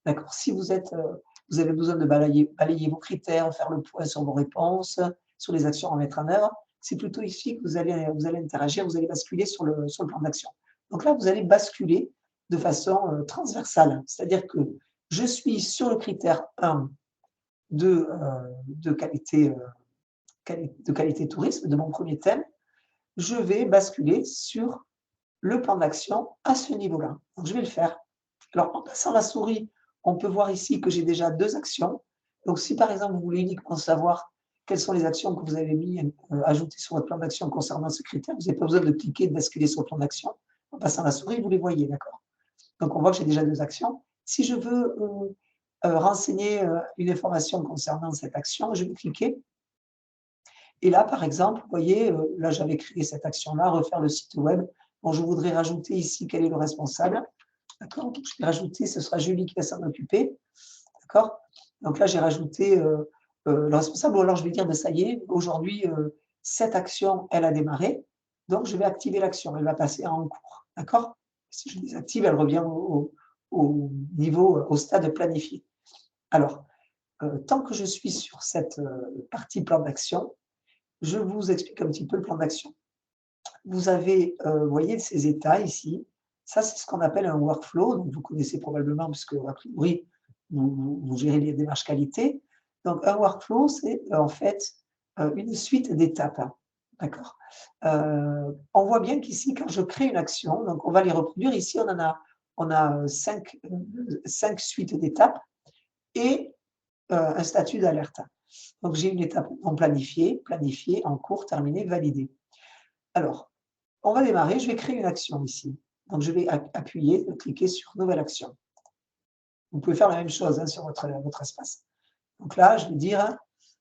S1: D'accord? Si vous avez besoin de balayer vos critères, faire le point sur vos réponses, sur les actions à mettre en œuvre, c'est plutôt ici que vous allez interagir, vous allez basculer sur le plan d'action. Donc là, vous allez basculer de façon transversale, c'est-à-dire que je suis sur le critère 1 de qualité tourisme, de mon premier thème, je vais basculer sur le plan d'action à ce niveau-là. Donc, je vais le faire. Alors, en passant la souris, on peut voir ici que j'ai déjà 2 actions. Donc, si par exemple, vous voulez uniquement savoir quelles sont les actions que vous avez ajoutées sur votre plan d'action concernant ce critère, vous n'avez pas besoin de cliquer, de basculer sur le plan d'action. En passant la souris, vous les voyez, d'accord? Donc, on voit que j'ai déjà 2 actions. Si je veux renseigner une information concernant cette action, je vais cliquer. Et là, par exemple, vous voyez, là, j'avais créé cette action-là, refaire le site web. Bon, je voudrais rajouter ici quel est le responsable. D'accord? Je vais rajouter, ce sera Julie qui va s'en occuper. D'accord? Donc là, j'ai rajouté le responsable, ou alors je vais dire, ça y est, aujourd'hui, cette action, elle a démarré. Donc, je vais activer l'action. Elle va passer en cours. D'accord? Si je désactive, elle revient au niveau, au stade planifié. Alors, tant que je suis sur cette partie plan d'action, je vous explique un petit peu le plan d'action. Vous avez, vous voyez, ces états ici. Ça, c'est ce qu'on appelle un workflow. Donc, vous connaissez probablement, puisque, a priori, vous gérez les démarches qualité. Donc, un workflow, c'est en fait une suite d'étapes. D'accord? On voit bien qu'ici, quand je crée une action, donc on va les reproduire. Ici, on a 5 suites d'étapes et un statut d'alerte. Donc, j'ai une étape non planifiée, en cours, terminée, validée. Alors, on va démarrer. Je vais créer une action ici. Donc, je vais appuyer, cliquer sur Nouvelle action. Vous pouvez faire la même chose sur votre espace. Donc là, je vais dire,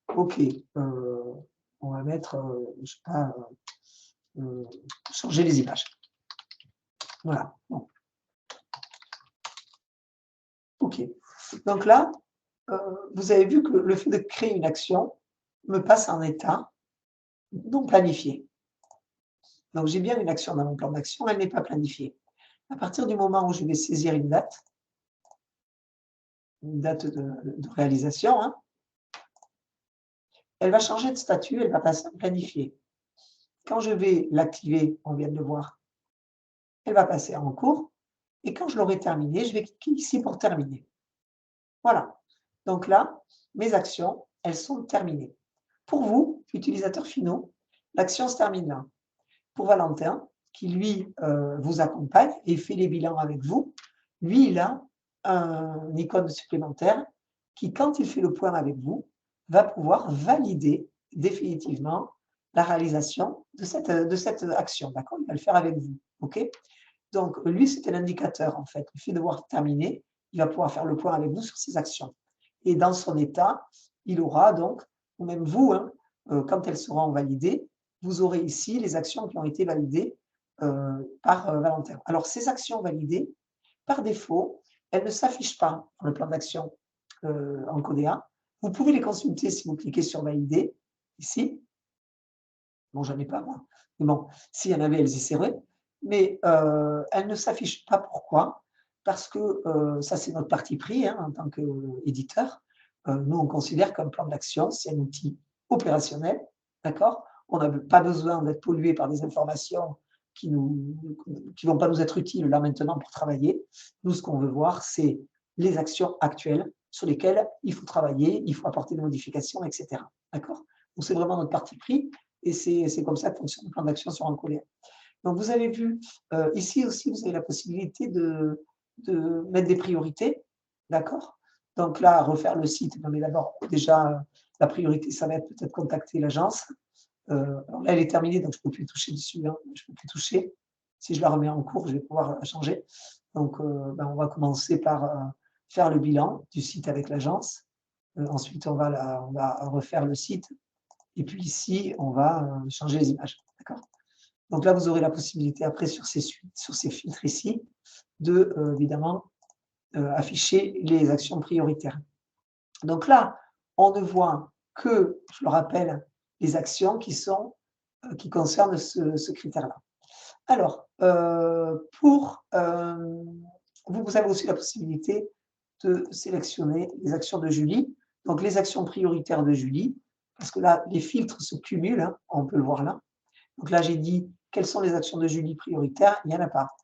S1: OK, on va mettre, je ne sais pas, changer les images. Voilà. Bon. OK. Donc là, vous avez vu que le fait de créer une action me passe en état non planifié. Donc, j'ai bien une action dans mon plan d'action, elle n'est pas planifiée. À partir du moment où je vais saisir une date de réalisation, hein, elle va changer de statut, elle va passer en planifié. Quand je vais l'activer, on vient de le voir, elle va passer en cours. Et quand je l'aurai terminée, je vais cliquer ici pour terminer. Voilà. Donc là, mes actions, elles sont terminées. Pour vous, utilisateurs finaux, l'action se termine là. Pour Valentin, qui lui vous accompagne et fait les bilans avec vous, lui, il a un icône supplémentaire qui, quand il fait le point avec vous, va pouvoir valider définitivement la réalisation de cette action. D'accord? Il va le faire avec vous. OK? Donc, lui, c'était l'indicateur, en fait. Le fait de voir terminer, il va pouvoir faire le point avec vous sur ses actions. Et dans son état, il aura donc, ou même vous, hein, quand elles seront validées, vous aurez ici les actions qui ont été validées par Valentin. Alors, ces actions validées, par défaut, elles ne s'affichent pas dans le plan d'action en Codea. Vous pouvez les consulter si vous cliquez sur Valider, ici. Bon, j'en ai pas, moi. Mais bon, s'il y en avait, elles y seraient. Mais elles ne s'affichent pas. Pourquoi? Parce que ça, c'est notre parti pris hein, en tant qu'éditeur. Nous, on considère qu'un plan d'action, c'est un outil opérationnel. d'accord? On n'a pas besoin d'être pollué par des informations qui vont pas nous être utiles là maintenant pour travailler. Nous, ce qu'on veut voir, c'est les actions actuelles sur lesquelles il faut travailler, il faut apporter des modifications, etc. D'accord? Donc, c'est vraiment notre parti pris et c'est comme ça que fonctionne le plan d'action sur Encodea. Donc, vous avez vu, ici aussi, vous avez la possibilité de mettre des priorités, d'accord? Donc là, refaire le site, mais d'abord, déjà, la priorité, ça va être peut-être contacter l'agence. Alors là, elle est terminée, donc je ne peux plus toucher dessus, hein, je ne peux plus toucher. Si je la remets en cours, je vais pouvoir la changer. Donc, on va commencer par faire le bilan du site avec l'agence. Ensuite, on va refaire le site. Et puis ici, on va changer les images. D'accord? Donc là, vous aurez la possibilité après sur ces filtres ici de, évidemment, afficher les actions prioritaires. Donc là, on ne voit que, je le rappelle, les actions qui concernent ce critère-là. Alors, vous avez aussi la possibilité de sélectionner les actions de Julie. Donc, les actions prioritaires de Julie, parce que là, les filtres se cumulent, hein, on peut le voir là. Donc là, j'ai dit, quelles sont les actions de Julie prioritaires? Il n'y en a pas.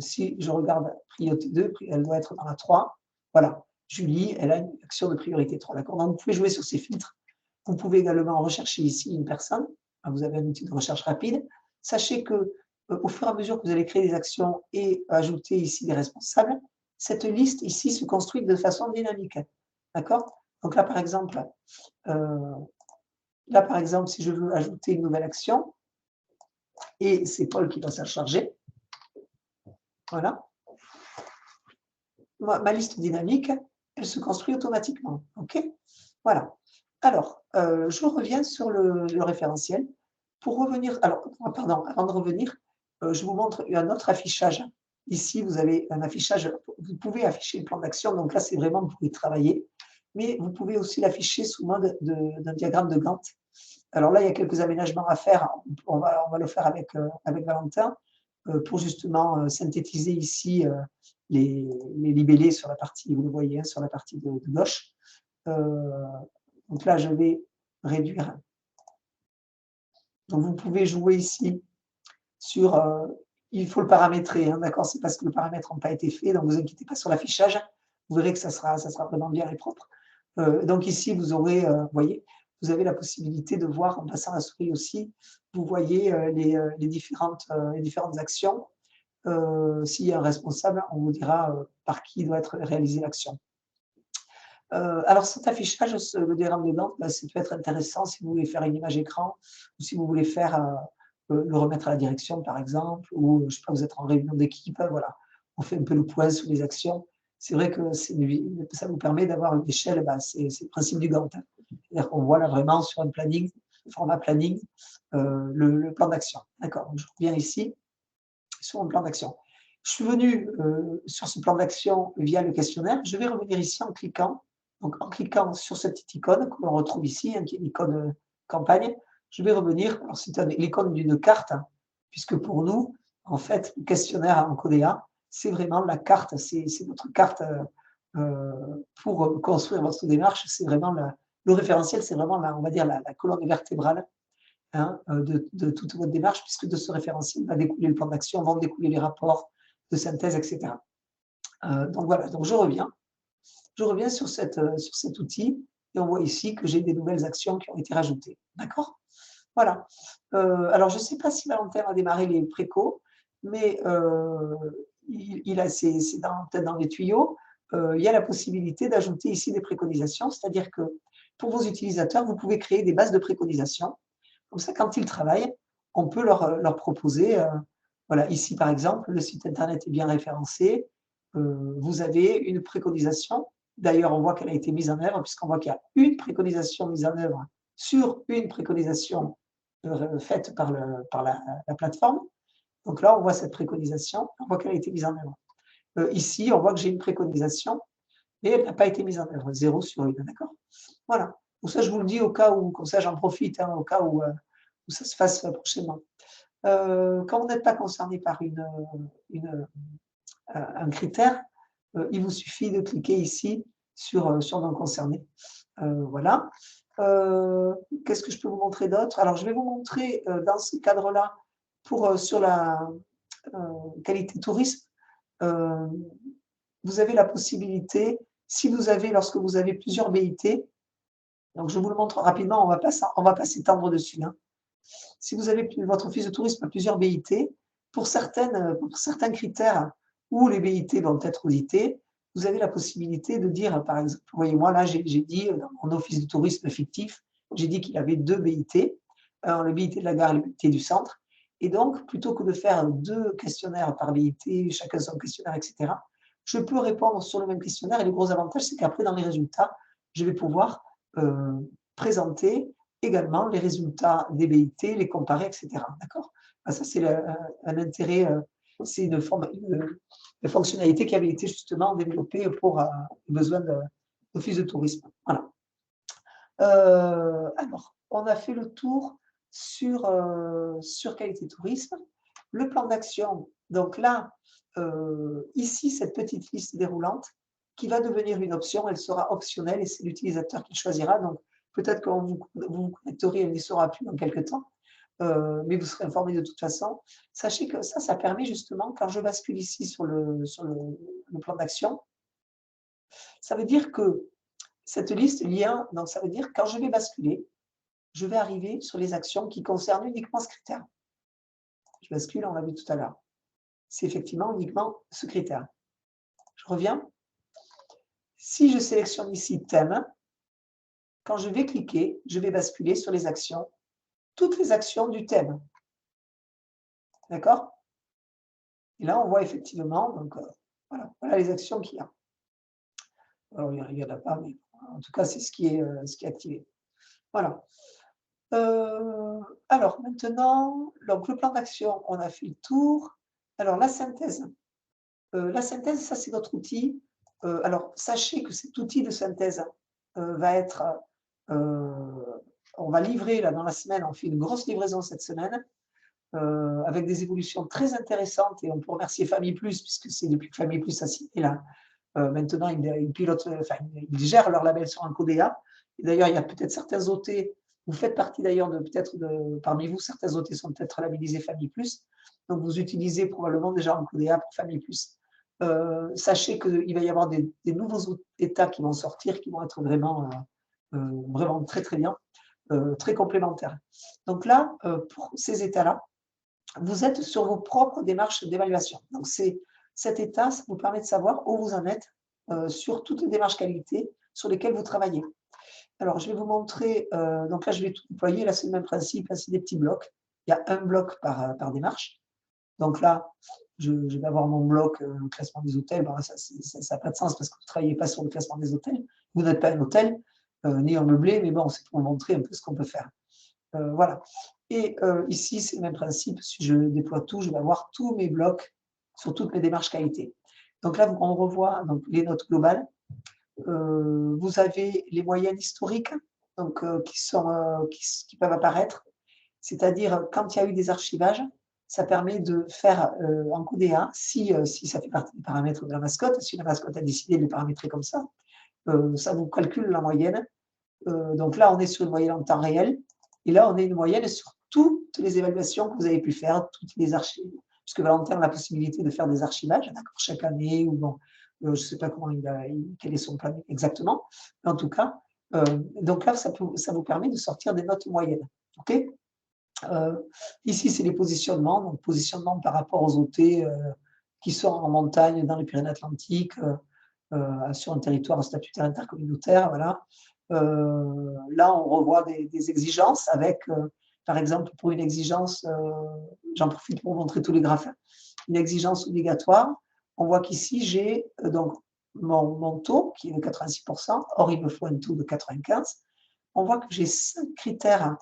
S1: Si je regarde priorité 2, elle doit être dans la 3. Voilà, Julie, elle a une action de priorité 3. D'accord? Donc, vous pouvez jouer sur ces filtres. Vous pouvez également rechercher ici une personne. Vous avez un outil de recherche rapide. Sachez que au fur et à mesure que vous allez créer des actions et ajouter ici des responsables, cette liste ici se construit de façon dynamique. D'accord? Donc là, par exemple, si je veux ajouter une nouvelle action, et c'est Paul qui va s'en charger, voilà. Ma liste dynamique, elle se construit automatiquement. OK? Voilà. Alors, je reviens sur le référentiel. Pour revenir, alors, pardon, avant de revenir, je vous montre un autre affichage. Ici, vous avez un affichage, vous pouvez afficher le plan d'action, donc là, c'est vraiment pour y travailler, mais vous pouvez aussi l'afficher sous mode d'un diagramme de Gantt. Alors là, il y a quelques aménagements à faire, on va le faire avec Valentin, pour justement synthétiser ici les libellés sur la partie, vous le voyez, hein, sur la partie de gauche. Donc là, je vais réduire. Donc vous pouvez jouer ici sur, il faut le paramétrer, hein, d'accord? C'est parce que le paramètre n'a pas été fait, donc ne vous inquiétez pas sur l'affichage. Vous verrez que ça sera vraiment bien et propre. Donc ici, vous aurez, vous voyez, vous avez la possibilité de voir en passant la souris aussi, vous voyez les différentes actions. S'il y a un responsable, on vous dira par qui doit être réalisée l'action. Alors cet affichage, le diagramme de Gantt, ça peut être intéressant si vous voulez faire une image écran ou si vous voulez faire le remettre à la direction par exemple, ou je sais pas, vous êtes en réunion d'équipe, voilà, on fait un peu le point sur les actions. C'est vrai que ça vous permet d'avoir une échelle, c'est le principe du Gantt. C'est-à-dire qu'on voit là vraiment sur un planning, format planning, le plan d'action. D'accord, je reviens ici sur mon plan d'action. Je suis venu sur ce plan d'action via le questionnaire. Je vais revenir ici en cliquant. Donc, en cliquant sur cette petite icône que l'on retrouve ici, hein, qui est l'icône campagne, je vais revenir. Alors, c'est l'icône d'une carte, hein, puisque pour nous, en fait, le questionnaire Encodea, c'est vraiment la carte, c'est votre carte pour construire votre démarche. C'est vraiment le référentiel, c'est vraiment on va dire la colonne vertébrale, hein, de toute votre démarche, puisque de ce référentiel va découler le plan d'action, vont découler les rapports de synthèse, etc. Donc voilà, donc je reviens sur cet outil et on voit ici que j'ai des nouvelles actions qui ont été rajoutées. D'accord? Voilà. Alors, je ne sais pas si Valentin a démarré les précos, mais c'est peut-être dans les tuyaux. Il y a la possibilité d'ajouter ici des préconisations, c'est-à-dire que pour vos utilisateurs, vous pouvez créer des bases de préconisations. Comme ça, quand ils travaillent, on peut leur proposer, voilà, ici par exemple, le site internet est bien référencé, vous avez une préconisation, d'ailleurs on voit qu'elle a été mise en œuvre, puisqu'on voit qu'il y a une préconisation mise en œuvre sur une préconisation faite par la plateforme. Donc là, on voit cette préconisation, on voit qu'elle a été mise en œuvre. Ici, on voit que j'ai une préconisation, mais elle n'a pas été mise en œuvre, 0 sur 1, d'accord? Voilà. Donc ça, je vous le dis au cas où, comme ça j'en profite, hein, au cas où ça se fasse prochainement. Quand vous n'êtes pas concerné par un critère, il vous suffit de cliquer ici sur non concerné. Voilà. Qu'est-ce que je peux vous montrer d'autre? Alors, je vais vous montrer dans ce cadre-là, sur la qualité tourisme, vous avez la possibilité, si vous avez, lorsque vous avez plusieurs BIT, donc je vous le montre rapidement, on va pas s'étendre dessus, hein. Si vous avez votre office de tourisme a plusieurs BIT, pour certains critères où les BIT vont être audités, vous avez la possibilité de dire, par exemple, vous voyez, moi là, j'ai dit dans mon office de tourisme fictif, j'ai dit qu'il y avait 2 BIT, le BIT de la gare et le BIT du centre. Et donc, plutôt que de faire 2 questionnaires par BIT, chacun son questionnaire, etc., je peux répondre sur le même questionnaire. Et le gros avantage, c'est qu'après, dans les résultats, je vais pouvoir présenter également les résultats des BIT, les comparer, etc. D'accord? Ça, c'est un intérêt, c'est une fonctionnalité qui avait été justement développée pour les besoins d'office de tourisme. Voilà. Alors, on a fait le tour sur qualité tourisme. Le plan d'action, donc là, ici, cette petite liste déroulante qui va devenir une option, elle sera optionnelle et c'est l'utilisateur qui choisira. Donc, peut-être que vous vous connecterez, elle n'y sera plus dans quelques temps, mais vous serez informé de toute façon. Sachez que ça permet justement, quand je bascule ici sur le plan d'action, ça veut dire que cette liste lien, donc ça veut dire quand je vais basculer, je vais arriver sur les actions qui concernent uniquement ce critère. Je bascule, on l'a vu tout à l'heure. C'est effectivement uniquement ce critère. Je reviens. Si je sélectionne ici thème, quand je vais cliquer, je vais basculer sur les actions, toutes les actions du thème. D'accord? Et là, on voit effectivement, donc voilà les actions qu'il y a. Alors, il n'y en a pas, mais en tout cas, c'est ce qui est activé. Voilà. Alors maintenant, donc le plan d'action, on a fait le tour. Alors la synthèse. Ça c'est notre outil. Alors sachez que cet outil de synthèse va être, on va livrer là dans la semaine, on fait une grosse livraison cette semaine, avec des évolutions très intéressantes et on peut remercier Famille Plus puisque c'est depuis que Famille Plus a signé là. Maintenant, ils pilotent, enfin, ils gèrent leur label sur un Codea. Et d'ailleurs, il y a peut-être certains OT, vous faites partie d'ailleurs parmi vous, certains OT sont peut-être labellisés Famille Plus. Donc, vous utilisez probablement déjà un Codea pour Famille Plus. Sachez qu'il va y avoir des nouveaux états qui vont sortir, qui vont être vraiment très, très bien, très complémentaires. Donc là, pour ces états-là, vous êtes sur vos propres démarches d'évaluation. Donc, cet état, ça vous permet de savoir où vous en êtes sur toutes les démarches qualité sur lesquelles vous travaillez. Alors, je vais vous montrer, donc là, je vais tout déployer. Là, c'est le même principe, là, c'est des petits blocs. Il y a un bloc par démarche. Donc là, je vais avoir mon bloc classement des hôtels. Bon, ça n'a pas de sens parce que vous ne travaillez pas sur le classement des hôtels. Vous n'êtes pas un hôtel, ni un meublé, mais bon, c'est pour vous montrer un peu ce qu'on peut faire. Voilà. Et ici, c'est le même principe. Si je déploie tout, je vais avoir tous mes blocs sur toutes mes démarches qualité. Donc là, on revoit donc, les notes globales. Vous avez les moyennes historiques donc, qui peuvent apparaître. C'est-à-dire, quand il y a eu des archivages, ça permet de faire en Codea, si ça fait partie des paramètres de la mascotte, si la mascotte a décidé de les paramétrer comme ça vous calcule la moyenne. Donc là, on est sur une moyenne en temps réel. Et là, on a une moyenne sur toutes les évaluations que vous avez pu faire, toutes les archives. Puisque Valentin a la possibilité de faire des archivages, d'accord, chaque année, ou bon, je ne sais pas quel est son plan exactement. Mais en tout cas, donc là, ça vous permet de sortir des notes moyennes. OK? Ici, c'est les positionnements. Donc, positionnement par rapport aux OT qui sont en montagne, dans les Pyrénées-Atlantiques, sur un territoire statutaire intercommunautaire. Voilà. Là, on revoit des exigences avec, par exemple, pour une exigence, j'en profite pour vous montrer tous les graphes, une exigence obligatoire. On voit qu'ici, j'ai donc mon taux qui est de 86%, or il me faut un taux de 95%. On voit que j'ai 5 critères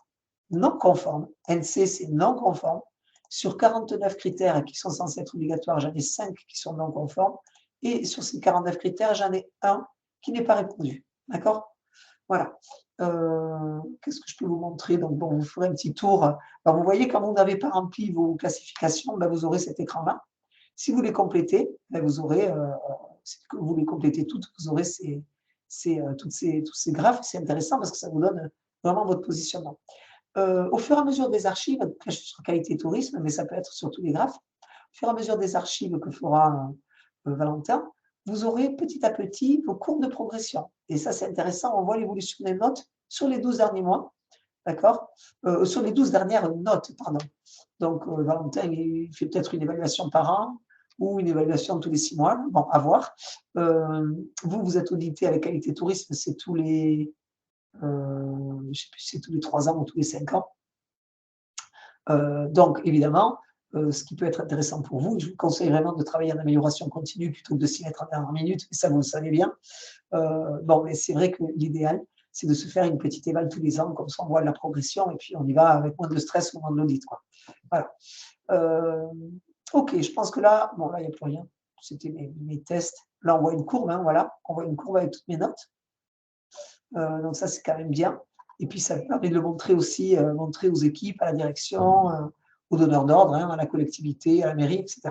S1: non conformes. NC, c'est non conforme. Sur 49 critères qui sont censés être obligatoires, j'en ai 5 qui sont non conformes. Et sur ces 49 critères, j'en ai un qui n'est pas répondu. D'accord? Voilà. Qu'est-ce que je peux vous montrer? Donc, bon, vous ferez un petit tour. Alors, vous voyez, quand vous n'avez pas rempli vos classifications, ben, vous aurez cet écran-là. Si vous les complétez, ben, vous aurez, vous les complétez toutes, vous aurez tous ces graphes. C'est intéressant parce que ça vous donne vraiment votre positionnement. Au fur et à mesure des archives, là, je suis sur qualité tourisme, mais ça peut être sur tous les graphes. Au fur et à mesure des archives que fera Valentin, vous aurez petit à petit vos courbes de progression. Et ça, c'est intéressant. On voit l'évolution des notes sur les 12 derniers mois, d'accord, sur les 12 dernières notes, pardon. Donc, Valentin, il fait peut-être une évaluation par an ou une évaluation tous les 6 mois. Bon, à voir. Vous êtes audité avec qualité tourisme, c'est tous les, je ne sais plus si c'est tous les 3 ans ou tous les 5 ans. Donc, évidemment, ce qui peut être intéressant pour vous, je vous conseille vraiment de travailler en amélioration continue plutôt que de s'y mettre en dernière minute, mais ça, vous le savez bien. Bon, mais c'est vrai que l'idéal, c'est de se faire une petite éval tous les ans, comme ça on voit la progression, et puis on y va avec moins de stress au moment de l'audit, quoi. Voilà. Ok, je pense que là, bon, là, il n'y a plus rien. C'était mes tests. Là, on voit une courbe, hein, voilà. On voit une courbe avec toutes mes notes. Donc ça, c'est quand même bien. Et puis, ça permet de le montrer aussi, montrer aux équipes, à la direction, aux donneurs d'ordre, hein, à la collectivité, à la mairie, etc.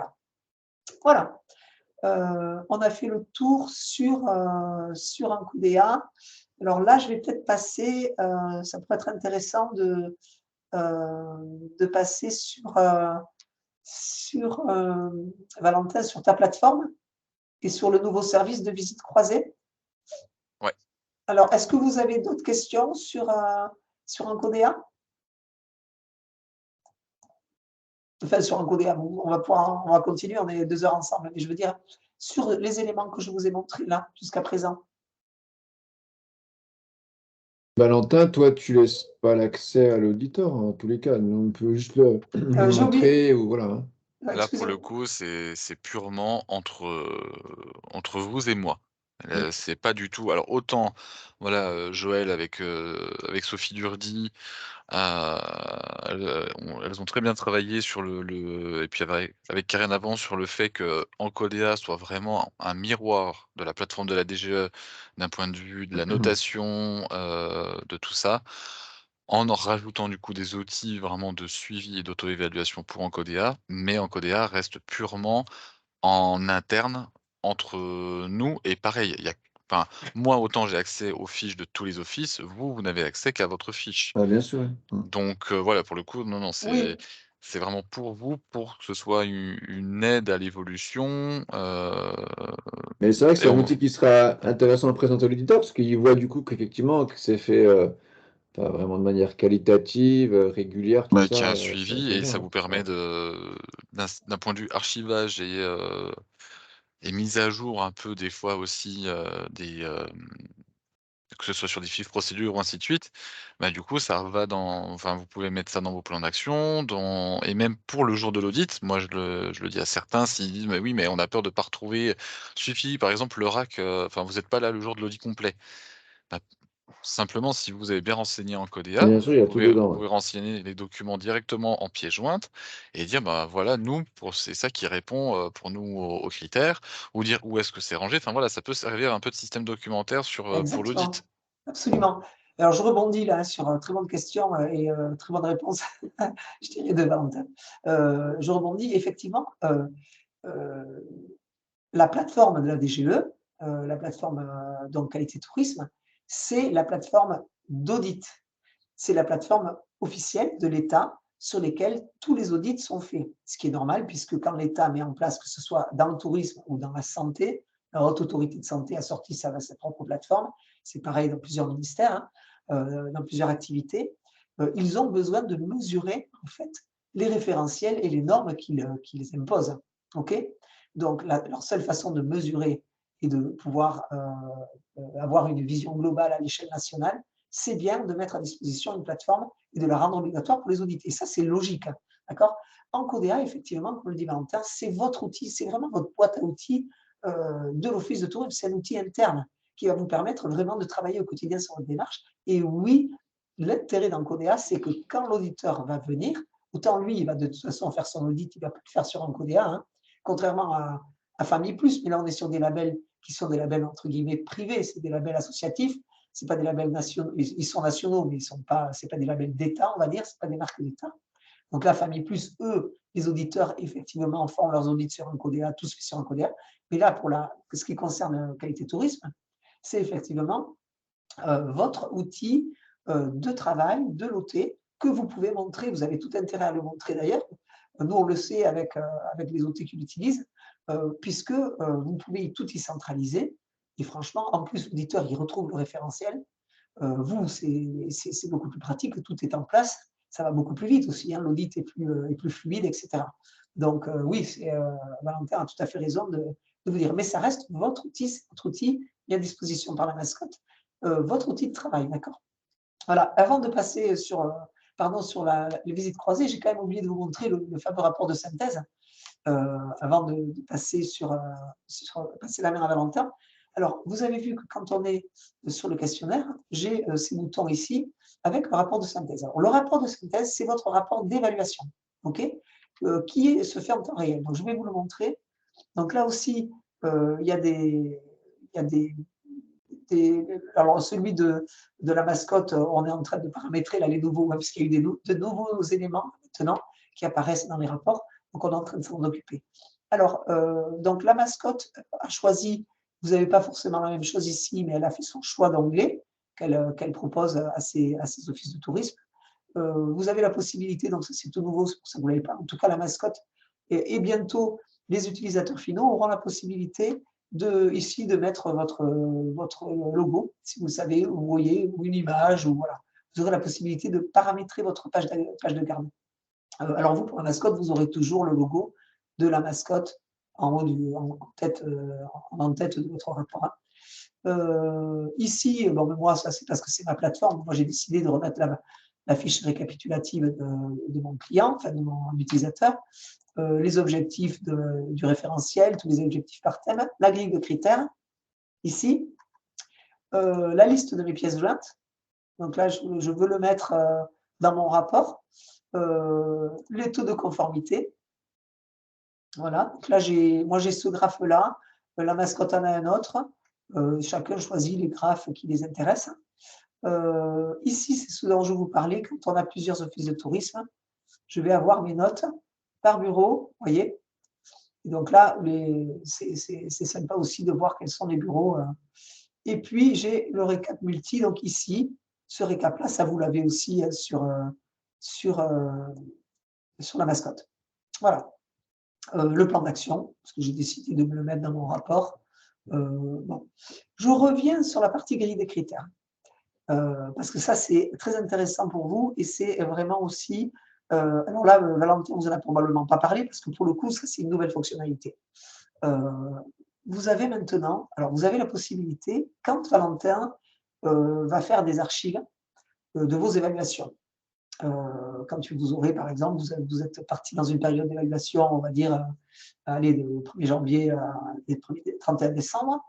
S1: Voilà. On a fait le tour sur un QDA. Alors là, je vais peut-être passer, ça pourrait être intéressant de passer sur Valentin, sur ta plateforme et sur le nouveau service de visite croisée.
S3: Ouais.
S1: Alors, est-ce que vous avez d'autres questions sur un QDA? Enfin, sur un QDA, on va continuer, on est 2 heures ensemble, mais je veux dire, sur les éléments que je vous ai montrés là, jusqu'à présent.
S2: Valentin, toi, tu laisses pas l'accès à l'auditeur, en tous les cas. Nous, on peut juste le
S1: J'ai oublié.
S2: montrer ou voilà. Hein.
S3: Là, pour le
S1: Excusez-moi.
S3: coup, c'est purement entre vous et moi. C'est pas du tout alors autant, voilà, Joël avec Sophie Durdy, elles ont très bien travaillé sur le et puis avec Karen avant sur le fait qu'Encodea soit vraiment un miroir de la plateforme de la DGE, d'un point de vue de la notation, de tout ça, en rajoutant du coup des outils vraiment de suivi et d'auto-évaluation pour Encodea, mais Encodea reste purement en interne entre nous et pareil, il y a enfin, moi autant j'ai accès aux fiches de tous les offices, vous n'avez accès qu'à votre fiche.
S2: Ah, bien sûr. Ouais.
S3: Donc voilà, pour le coup, non, non,
S1: Oui,
S3: c'est vraiment pour vous, pour que ce soit une aide à l'évolution,
S2: Mais c'est vrai que
S3: et
S2: c'est un
S3: on
S2: outil qui sera intéressant à présenter à l'auditeur parce qu'il voit du coup qu'effectivement que c'est fait pas vraiment de manière qualitative, régulière, tout
S3: bah, qu'il y a
S2: ça,
S3: un
S2: c'est
S3: suivi et
S2: intéressant.
S3: ça
S2: Ouais.
S3: vous permet d'un point de vue archivage et mise à jour un peu des fois aussi, que ce soit sur des fiches procédures ou ainsi de suite, bah, du coup, ça va enfin, vous pouvez mettre ça dans vos plans d'action, et même pour le jour de l'audit, moi, je le dis à certains, s'ils disent: «Mais oui, mais on a peur de pas retrouver» suffit, par exemple, le RAC, enfin, vous êtes pas là le jour de l'audit complet. Bah, simplement, si vous avez bien renseigné en Codea,
S2: Bien sûr, il y a tout
S3: vous
S2: dedans. Ouais.
S3: pouvez renseigner les documents directement en pièce jointe et dire: «Bah, voilà, nous, c'est ça qui répond, pour nous aux critères», ou dire où est-ce que c'est rangé. Enfin, voilà, ça peut servir un peu de système documentaire pour l'audit.
S1: exactement. Absolument. Alors, je rebondis là sur très bonne question et très bonne réponse, je dirais, de Valentin. Je rebondis, effectivement, euh, la plateforme de la DGE, la plateforme donc qualité tourisme, c'est la plateforme d'audit. C'est la plateforme officielle de l'État sur lesquelles tous les audits sont faits. Ce qui est normal, puisque quand l'État met en place, que ce soit dans le tourisme ou dans la santé, la Haute Autorité de Santé a sorti sa propre plateforme. C'est pareil dans plusieurs ministères, hein, dans plusieurs activités. Ils ont besoin de mesurer, en fait, les référentiels et les normes qu'ils imposent. OK? Donc, leur seule façon de mesurer et de pouvoir avoir une vision globale à l'échelle nationale, c'est bien de mettre à disposition une plateforme et de la rendre obligatoire pour les audits. Et ça, c'est logique. D'accord? Encodea, effectivement, comme le dit Valentin, c'est votre outil, c'est vraiment votre boîte à outils de l'Office de tourisme. C'est un outil interne qui va vous permettre vraiment de travailler au quotidien sur votre démarche. Et oui, l'intérêt d'Encodea, c'est que quand l'auditeur va venir, autant lui, il va de toute façon faire son audit, il va le faire sur Encodea, hein, contrairement à Famille Plus, mais là, on est sur des labels qui sont des labels entre guillemets privés, c'est des labels associatifs, c'est pas des labels nationaux, ils sont nationaux, mais c'est pas des labels d'État, on va dire, c'est pas des marques d'État. Donc là, Famille Plus, eux, les auditeurs, effectivement, font leurs audits sur Encodea, tout se fait sur Encodea. Mais là, pour ce qui concerne qualité tourisme, c'est effectivement votre outil de travail, de l'OT, que vous pouvez montrer. Vous avez tout intérêt à le montrer d'ailleurs. Nous, on le sait avec les OT qui l'utilisent, puisque vous pouvez tout y centraliser. Et franchement, en plus, l'auditeur, il retrouve le référentiel. Vous, c'est beaucoup plus pratique, tout est en place. Ça va beaucoup plus vite aussi, hein, l'audit est plus fluide, etc. Donc, oui, Valentin a tout à fait raison de vous dire. Mais ça reste votre outil mis à disposition par la mascotte, votre outil de travail, d'accord? Voilà, avant de passer sur les visites croisées, j'ai quand même oublié de vous montrer le fameux rapport de synthèse, avant de passer passer la main à Valentin. Alors, vous avez vu que quand on est sur le questionnaire, j'ai ces boutons ici avec le rapport de synthèse. Alors, le rapport de synthèse, c'est votre rapport d'évaluation, ok, qui se fait en temps réel. Donc, je vais vous le montrer. Donc, là aussi, il y a alors, celui de la mascotte, on est en train de paramétrer là, les nouveaux, parce qu'il y a eu de nouveaux éléments maintenant qui apparaissent dans les rapports. Donc, on est en train de s'en occuper. Alors, donc la mascotte a choisi, vous n'avez pas forcément la même chose ici, mais elle a fait son choix d'onglet qu'elle propose à ses offices de tourisme. Vous avez la possibilité, donc ça c'est tout nouveau, c'est pour ça que vous ne l'avez pas. En tout cas, la mascotte, et bientôt, les utilisateurs finaux auront la possibilité ici de mettre votre logo, si vous savez, vous voyez, ou une image, ou voilà. Vous aurez la possibilité de paramétrer votre page de garde. Alors vous, pour la mascotte, vous aurez toujours le logo de la mascotte en haut, en tête de votre rapport. Ici, bon, moi, ça c'est parce que c'est ma plateforme. Moi, j'ai décidé de remettre la fiche récapitulative de mon client, enfin de mon utilisateur, les objectifs du référentiel, tous les objectifs par thème, la grille de critères, ici, la liste de mes pièces jointes. Donc là, je veux le mettre dans mon rapport. Les taux de conformité. Voilà. Donc là, moi, j'ai ce graphe-là. La mascotte en a un autre. Chacun choisit les graphes qui les intéressent. Ici, c'est ce dont je vous parlais. Quand on a plusieurs offices de tourisme, je vais avoir mes notes par bureau, vous voyez. Et donc là, c'est sympa aussi de voir quels sont les bureaux. Et puis, j'ai le récap multi. Donc ici, ce récap-là, ça vous l'avez aussi sur la mascotte. Voilà. Le plan d'action, parce que j'ai décidé de me le mettre dans mon rapport. Bon. Je reviens sur la partie grille des critères. Parce que ça, c'est très intéressant pour vous et c'est vraiment aussi. Alors là, Valentin, vous n'en a probablement pas parlé parce que pour le coup, ça, c'est une nouvelle fonctionnalité. Vous avez maintenant, alors vous avez la possibilité, quand Valentin va faire des archives de vos évaluations, quand vous aurez, par exemple, vous êtes parti dans une période d'évaluation, on va dire, allez, du 1er janvier au 31 décembre.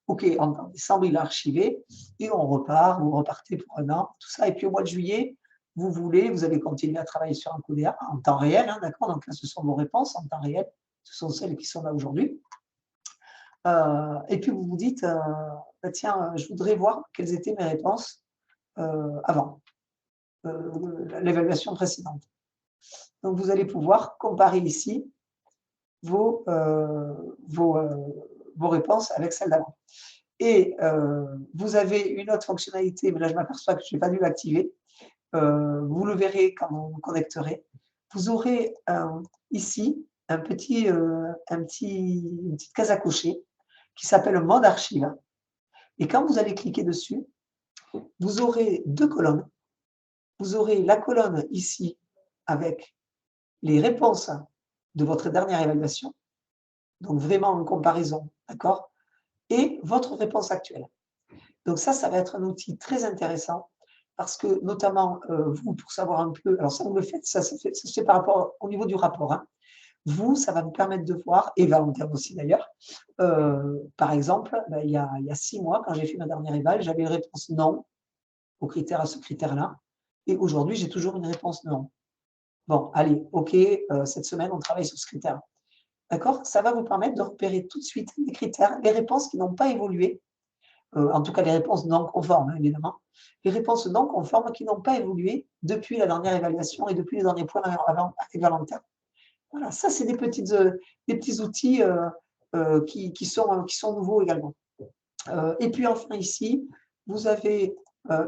S1: OK, en décembre, il a archivé et on repart, vous repartez pour un an, tout ça. Et puis au mois de juillet, vous avez continué à travailler sur un codéa en temps réel, hein, d'accord? Donc là, ce sont vos réponses en temps réel, ce sont celles qui sont là aujourd'hui. Et puis vous vous dites, bah, tiens, je voudrais voir quelles étaient mes réponses avant l'évaluation précédente. Donc vous allez pouvoir comparer ici vos réponses avec celles d'avant. Et vous avez une autre fonctionnalité, mais là je m'aperçois que je n'ai pas dû l'activer. Vous le verrez quand vous vous connecterez. Vous aurez ici une petite case à cocher qui s'appelle mode archive. Et quand vous allez cliquer dessus, vous aurez deux colonnes. Vous aurez la colonne ici avec les réponses de votre dernière évaluation, donc vraiment en comparaison, d'accord, et votre réponse actuelle. Donc ça va être un outil très intéressant parce que notamment, vous, pour savoir un peu, alors ça vous le faites, ça se fait par rapport au niveau du rapport, hein. Vous, ça va vous permettre de voir, et Valentin aussi d'ailleurs, par exemple, ben, il y a 6 mois, quand j'ai fait ma dernière éval, j'avais une réponse non à ce critère-là, et aujourd'hui, j'ai toujours une réponse non. Bon, allez, OK, cette semaine, on travaille sur ce critère. D'accord? Ça va vous permettre de repérer tout de suite les critères, les réponses qui n'ont pas évolué, en tout cas les réponses non conformes, hein, évidemment, les réponses non conformes qui n'ont pas évolué depuis la dernière évaluation et depuis les derniers points avant avec Valentin. Voilà, ça, c'est des petits outils qui sont nouveaux également. Et puis enfin ici, vous avez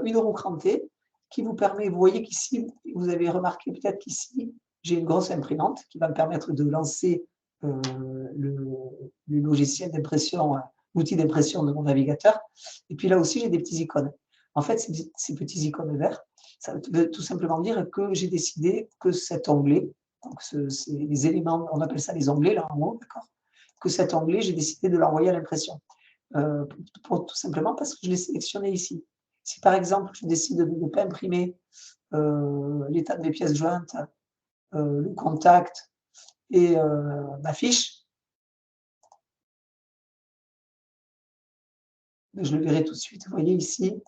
S1: une roue crantée qui vous permet, vous voyez qu'ici, vous avez remarqué peut-être qu'ici, j'ai une grosse imprimante qui va me permettre de lancer le logiciel d'impression, l'outil d'impression de mon navigateur. Et puis là aussi, j'ai des petits icônes. En fait, ces petits icônes verts, ça veut tout simplement dire que j'ai décidé que cet onglet, donc c'est les éléments, on appelle ça les onglets là en haut, d'accord, que cet onglet, j'ai décidé de l'envoyer à l'impression. Tout simplement parce que je l'ai sélectionné ici. Si par exemple, je décide de ne pas imprimer l'état des pièces jointes, le contact et ma fiche, je le verrai tout de suite. Vous voyez ici,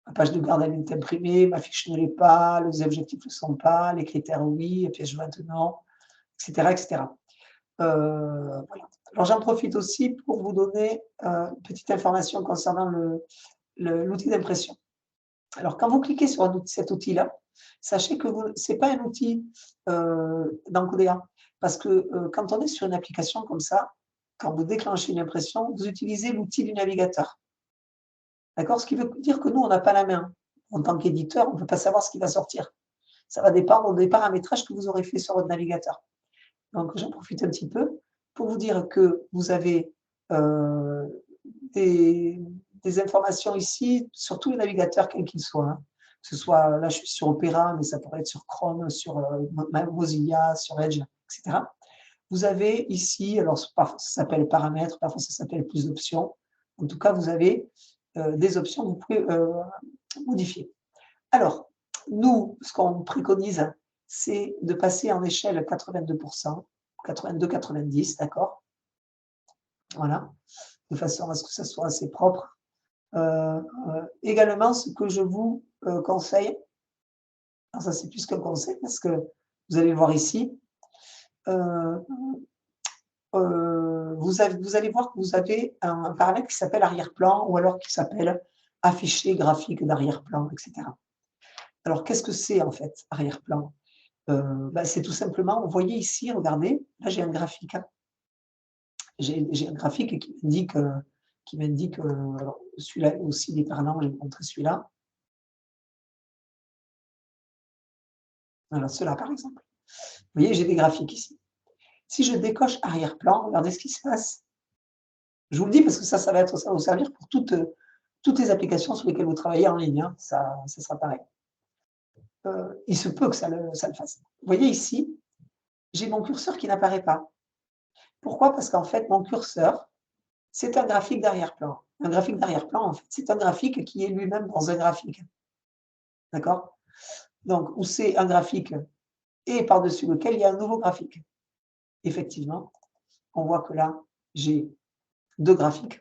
S1: ma page de garde elle est imprimée, ma fiche ne l'est pas, les objectifs ne le sont pas, les critères oui, les pièces jointes non, etc. etc. Voilà. Alors j'en profite aussi pour vous donner une petite information concernant l'outil d'impression. Alors quand vous cliquez sur cet outil-là, sachez que ce n'est pas un outil d'Encodea, parce que quand on est sur une application comme ça, quand vous déclenchez une impression, vous utilisez l'outil du navigateur. D'accord? Ce qui veut dire que nous, on n'a pas la main. En tant qu'éditeur, on ne peut pas savoir ce qui va sortir. Ça va dépendre des paramétrages que vous aurez fait sur votre navigateur. Donc, j'en profite un petit peu pour vous dire que vous avez des informations ici sur tous les navigateurs, quels qu'ils soient. Hein. Que ce soit, là, je suis sur Opera, mais ça pourrait être sur Chrome, sur Mozilla, sur Edge, etc. Vous avez ici, alors parfois ça s'appelle paramètres, parfois ça s'appelle plus d'options. En tout cas, vous avez des options que vous pouvez modifier. Alors, nous, ce qu'on préconise, c'est de passer en échelle 82%, 82-90, d'accord? Voilà, de façon à ce que ça soit assez propre. Également, ce que je vous conseille, alors ça c'est plus qu'un conseil, parce que vous allez voir ici, vous allez voir que vous avez un paramètre qui s'appelle arrière-plan ou alors qui s'appelle afficher graphique d'arrière-plan, etc. Alors, qu'est-ce que c'est en fait, arrière-plan? C'est tout simplement, vous voyez ici, regardez, là j'ai un graphique. Hein. J'ai un graphique qui m'indique celui-là aussi, il est parlant, je vais vous montrer celui-là. Voilà, ceux-là par exemple. Vous voyez, j'ai des graphiques ici. Si je décoche arrière-plan, regardez ce qui se passe. Je vous le dis parce que ça va vous servir pour toutes les applications sur lesquelles vous travaillez en ligne. Hein. Ça sera pareil. Il se peut que ça le fasse. Vous voyez ici, j'ai mon curseur qui n'apparaît pas. Pourquoi? Parce qu'en fait, mon curseur, c'est un graphique d'arrière-plan. Un graphique d'arrière-plan, en fait, c'est un graphique qui est lui-même dans un graphique. D'accord? Donc, où c'est un graphique et par-dessus lequel il y a un nouveau graphique. Effectivement, on voit que là, j'ai deux graphiques.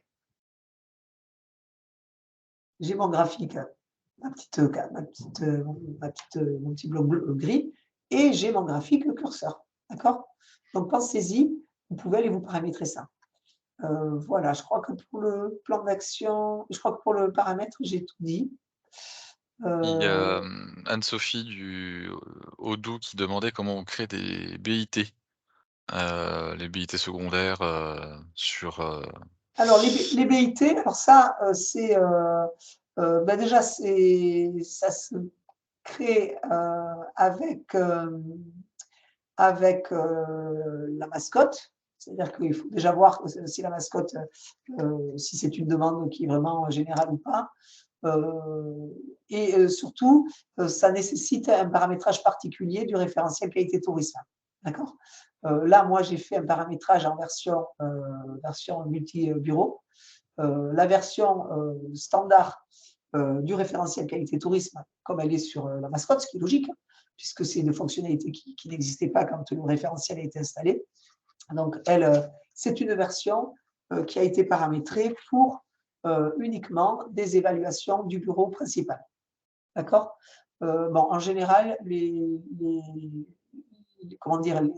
S1: J'ai mon graphique, mon petit bloc gris, et j'ai mon graphique curseur. D'accord? Donc, pensez-y, vous pouvez aller vous paramétrer ça. Voilà, je crois que pour le plan d'action, je crois que pour le paramètre, j'ai tout dit.
S3: Il y a Anne-Sophie du Odoo qui demandait comment on crée des BIT, les BIT secondaires sur.
S1: Alors, les BIT, alors ça, c'est déjà, ça se crée avec la mascotte. C'est-à-dire qu'il faut déjà voir si la mascotte, si c'est une demande qui est vraiment générale ou pas. Et surtout, ça nécessite un paramétrage particulier du référentiel qualité tourisme. D'accord? Là, moi, j'ai fait un paramétrage en version multi-bureau. La version standard du référentiel qualité tourisme, comme elle est sur la mascotte, ce qui est logique, hein, puisque c'est une fonctionnalité qui n'existait pas quand le référentiel a été installé. Donc, c'est une version qui a été paramétrée pour uniquement des évaluations du bureau principal. D'accord? En général,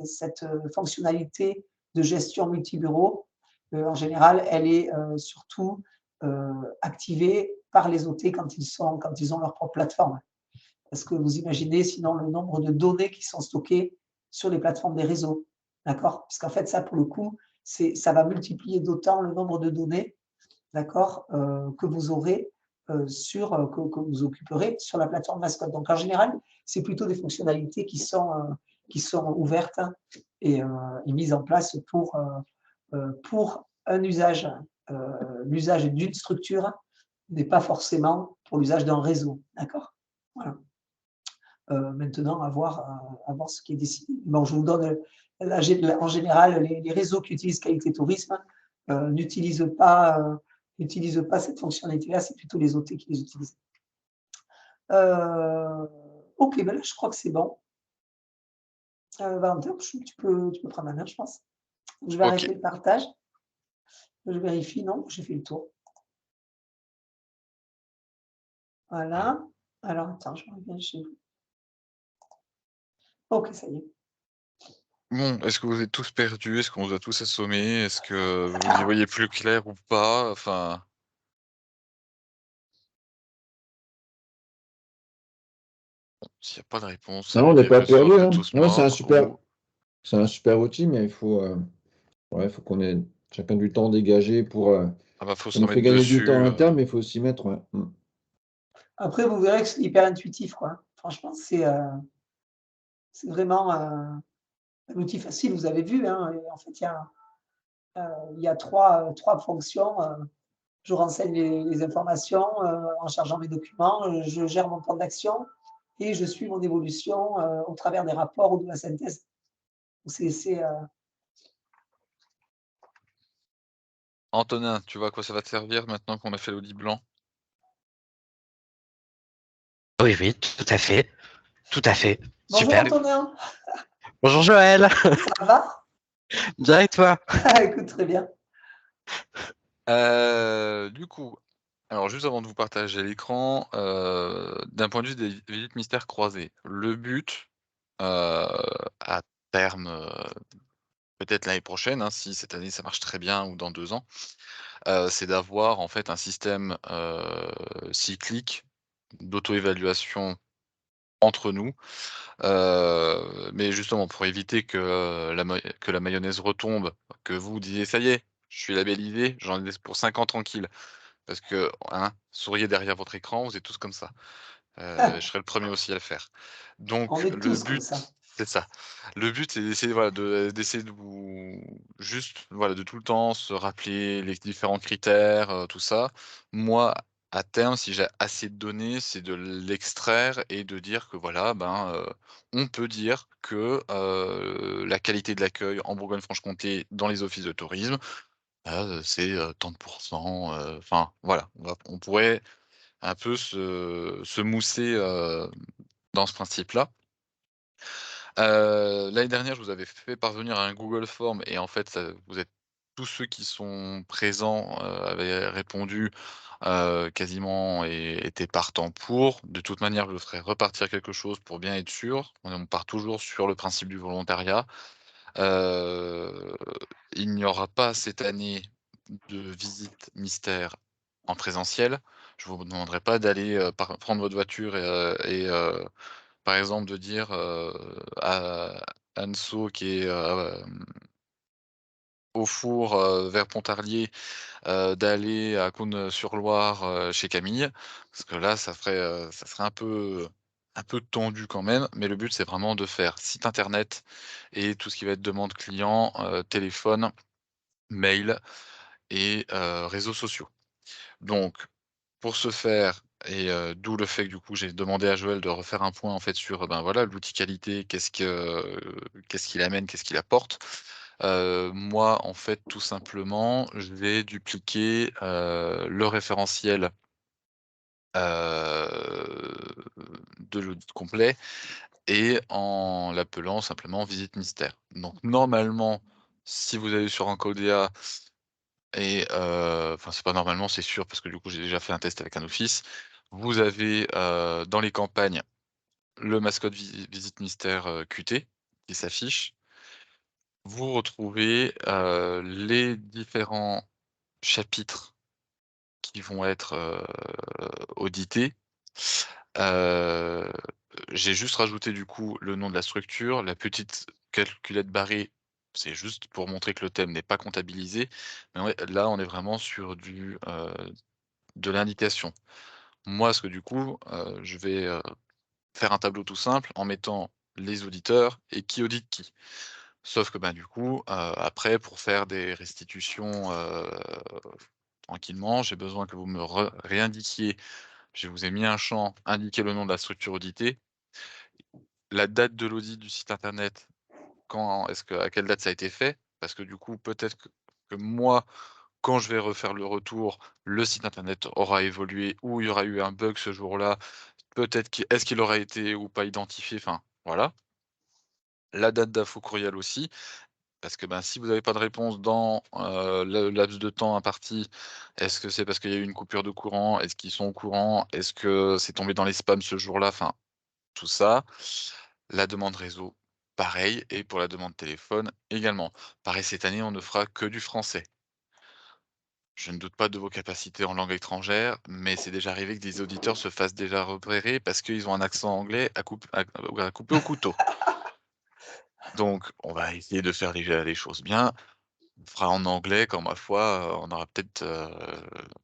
S1: cette fonctionnalité de gestion multibureau, en général, elle est surtout activée par les OT quand ils ont leur propre plateforme. Parce que vous imaginez sinon le nombre de données qui sont stockées sur les plateformes des réseaux. D'accord? Parce qu'en fait, ça, pour le coup, ça va multiplier d'autant le nombre de données, d'accord, que vous aurez que vous occuperez sur la plateforme Mascotte. Donc, en général, c'est plutôt des fonctionnalités qui sont ouvertes et mises en place pour un usage. L'usage d'une structure n'est pas forcément pour l'usage d'un réseau. D'accord? Voilà. Maintenant, à voir ce qui est décidé. Bon, je vous donne, en général, les réseaux qui utilisent Qualité Tourisme n'utilisent pas cette fonctionnalité-là, c'est plutôt les OT qui les utilisent. Ok, ben là, je crois que c'est bon. Valentin, tu peux prendre la main, je pense. Je vais arrêter le partage. Je vérifie, non, j'ai fait le tour. Voilà. Alors, attends, je reviens chez vous. Ok, ça y est.
S3: Bon, est-ce que vous êtes tous perdus? Est-ce qu'on vous a tous assommés? Est-ce que vous y voyez plus clair ou pas? Enfin. S'il n'y a pas de réponse, ça
S2: Non, on
S3: veut
S2: n'est
S3: dire
S2: pas
S3: que soit
S2: perdu.
S3: vous êtes
S2: Hein.
S3: tous
S2: Non, c'est un
S3: morts
S2: super,
S3: ou.
S2: c'est un super outil, mais il faut qu'on ait chacun du temps dégagé pour.
S3: Ah bah faut
S2: Ça
S3: se
S2: nous fait
S3: remettre
S2: gagner du temps en
S3: dessus.
S2: interne, mais il faut s'y mettre. Ouais.
S1: Après, vous verrez que c'est hyper intuitif, quoi. Franchement, c'est vraiment un outil facile. Vous avez vu, hein, et en fait, il y a trois fonctions. Je renseigne les informations en chargeant mes documents, je gère mon plan d'action et je suis mon évolution au travers des rapports ou de la synthèse.
S3: Antonin, tu vois à quoi ça va te servir maintenant qu'on a fait l'audit blanc?
S5: Oui, oui, tout à fait. Tout à fait.
S1: Bonjour
S5: Super.
S1: Antonin,
S5: Bonjour Joël.
S1: ça va?
S5: Bien et toi?
S1: Écoute, très bien.
S3: Du coup, alors juste avant de vous partager l'écran, d'un point de vue des visites mystères croisées, le but, à terme, peut-être l'année prochaine, hein, si cette année ça marche très bien ou dans 2 ans, c'est d'avoir en fait un système, cyclique d'auto-évaluation entre nous. Mais justement pour éviter que la mayonnaise retombe, que vous disiez: «Ça y est, je suis labellisé, j'en ai pour 5 ans tranquille». Parce que, hein, souriez derrière votre écran, vous êtes tous comme ça. Je serai le premier aussi à le faire.
S1: On
S3: Donc
S1: est
S3: le
S1: tous comme
S3: but
S1: ça.
S3: c'est ça. Le but, c'est d'essayer, voilà, d'essayer de vous juste, voilà, de tout le temps se rappeler les différents critères, tout ça. Moi, à terme, si j'ai assez de données, c'est de l'extraire et de dire que, voilà, ben, on peut dire que, la qualité de l'accueil en Bourgogne-Franche-Comté dans les offices de tourisme, c'est, tant de pourcents, enfin, voilà. On pourrait un peu se mousser, dans ce principe-là. L'année dernière, je vous avais fait parvenir un Google Form et en fait, vous êtes tous ceux qui sont présents, avaient répondu, quasiment et étaient partants pour. De toute manière, je le ferai repartir quelque chose pour bien être sûr. On part toujours sur le principe du volontariat. Heu, il n'y aura pas cette année de visite mystère en présentiel. Je vous demanderai pas d'aller, prendre votre voiture par exemple, de dire, à Anso qui est, au four, vers Pontarlier, d'aller à Cosne-sur-Loire, chez Camille. Parce que là, ça serait un peu tendu quand même, mais le but, c'est vraiment de faire site internet et tout ce qui va être demande client, téléphone, mail et réseaux sociaux. Donc pour ce faire et d'où le fait que du coup j'ai demandé à Joël de refaire un point en fait sur, ben, voilà, l'outil qualité, qu'est-ce qu'il amène, qu'est-ce qu'il apporte. Moi en fait tout simplement, je vais dupliquer, le référentiel, de l'audit complet et en l'appelant simplement visite mystère. Donc normalement, si vous allez sur Encodea et enfin c'est pas normalement, c'est sûr parce que du coup j'ai déjà fait un test avec un office. Vous avez, dans les campagnes, le mascotte visite mystère, QT qui s'affiche. Vous retrouvez, les différents chapitres qui vont être, audités. Heu, j'ai juste rajouté du coup le nom de la structure, la petite calculette barrée, c'est juste pour montrer que le thème n'est pas comptabilisé. Mais ouais, là on est vraiment sur de l'indication. Moi, ce que du coup, je vais, faire un tableau tout simple en mettant les auditeurs et qui audite qui. Sauf que, ben, du coup, après pour faire des restitutions, tranquillement, j'ai besoin que vous me réindiquiez. Je vous ai mis un champ, indiquer le nom de la structure auditée, la date de l'audit du site internet, quand est-ce que à quelle date ça a été fait? Parce que du coup, peut-être que moi, quand je vais refaire le retour, le site internet aura évolué ou il y aura eu un bug ce jour-là. Peut-être est-ce qu'il aura été ou pas identifié? Enfin, voilà. La date d'info courriel aussi, parce que, ben, si vous n'avez pas de réponse dans, le laps de temps imparti, est-ce que c'est parce qu'il y a eu une coupure de courant? Est-ce qu'ils sont au courant? Est-ce que c'est tombé dans les spams ce jour-là? Enfin, tout ça. La demande réseau, pareil et pour la demande téléphone également. Pareil, cette année, on ne fera que du français. Je ne doute pas de vos capacités en langue étrangère, mais c'est déjà arrivé que des auditeurs se fassent déjà repérer parce qu'ils ont un accent anglais à couper au couteau. Donc on va essayer de faire les choses bien. On fera en anglais quand, ma foi, on aura peut-être,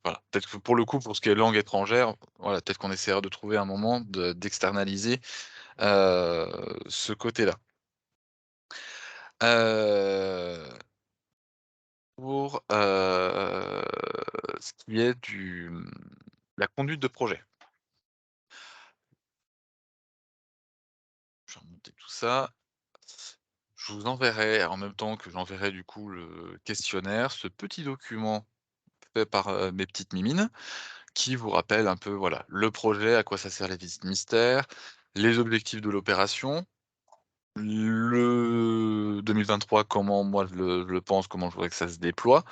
S3: voilà, peut-être que pour le coup, pour ce qui est langue étrangère, voilà, peut-être qu'on essaiera de trouver un moment d'externaliser, ce côté-là. Heu, pour, ce qui est la conduite de projet. Je vais remonter tout ça. Je vous enverrai, en même temps que j'enverrai du coup le questionnaire, ce petit document fait par, mes petites mimines, qui vous rappelle un peu, voilà, le projet, à quoi ça sert la visite mystère, les objectifs de l'opération, le 2023, comment moi je le pense, comment je voudrais que ça se déploie.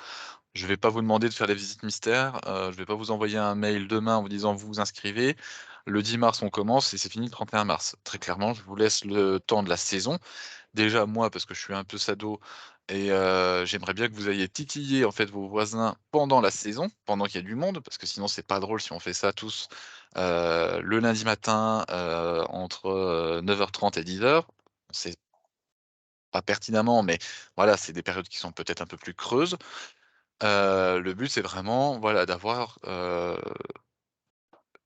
S3: Je vais pas vous demander de faire les visites mystères, je vais pas vous envoyer un mail demain en vous disant: «Vous vous inscrivez, le 10 mars on commence et c'est fini le 31 mars». Très clairement, je vous laisse le temps de la saison. Déjà moi, parce que je suis un peu sado et j'aimerais bien que vous ayez titillé en fait vos voisins pendant la saison, pendant qu'il y a du monde, parce que sinon c'est pas drôle si on fait ça tous, le lundi matin, entre, 9h30 et 10h. C'est pas pertinemment, mais voilà, c'est des périodes qui sont peut-être un peu plus creuses. Le but c'est vraiment, voilà, d'avoir,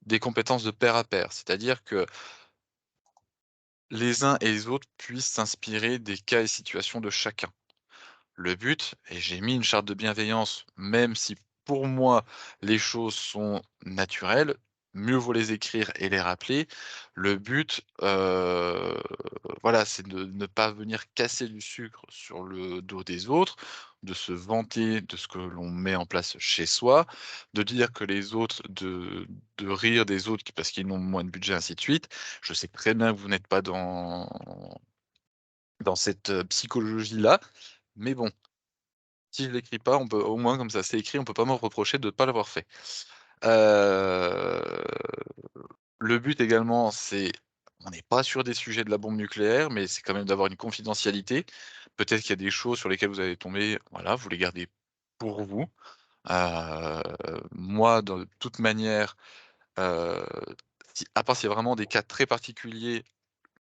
S3: des compétences de pair à pair. C'est-à-dire que les uns et les autres puissent s'inspirer des cas et situations de chacun. Le but, et j'ai mis une charte de bienveillance, même si pour moi les choses sont naturelles, mieux vaut les écrire et les rappeler. Le but, voilà, c'est de ne pas venir casser du sucre sur le dos des autres, de se vanter de ce que l'on met en place chez soi, de dire que les autres, de rire des autres parce qu'ils n'ont moins de budget, ainsi de suite. Je sais très bien que vous n'êtes pas dans cette, psychologie-là, mais bon, si je l'écris pas, on peut au moins comme ça c'est écrit, on peut pas me reprocher de ne pas l'avoir fait. Heu, le but également, c'est on n'est pas sur des sujets de la bombe nucléaire, mais c'est quand même d'avoir une confidentialité. Peut-être qu'il y a des choses sur lesquelles vous allez tomber, voilà, vous les gardez pour vous. Heu, moi, de toute manière, heu, si à part s'il y a vraiment des cas très particuliers,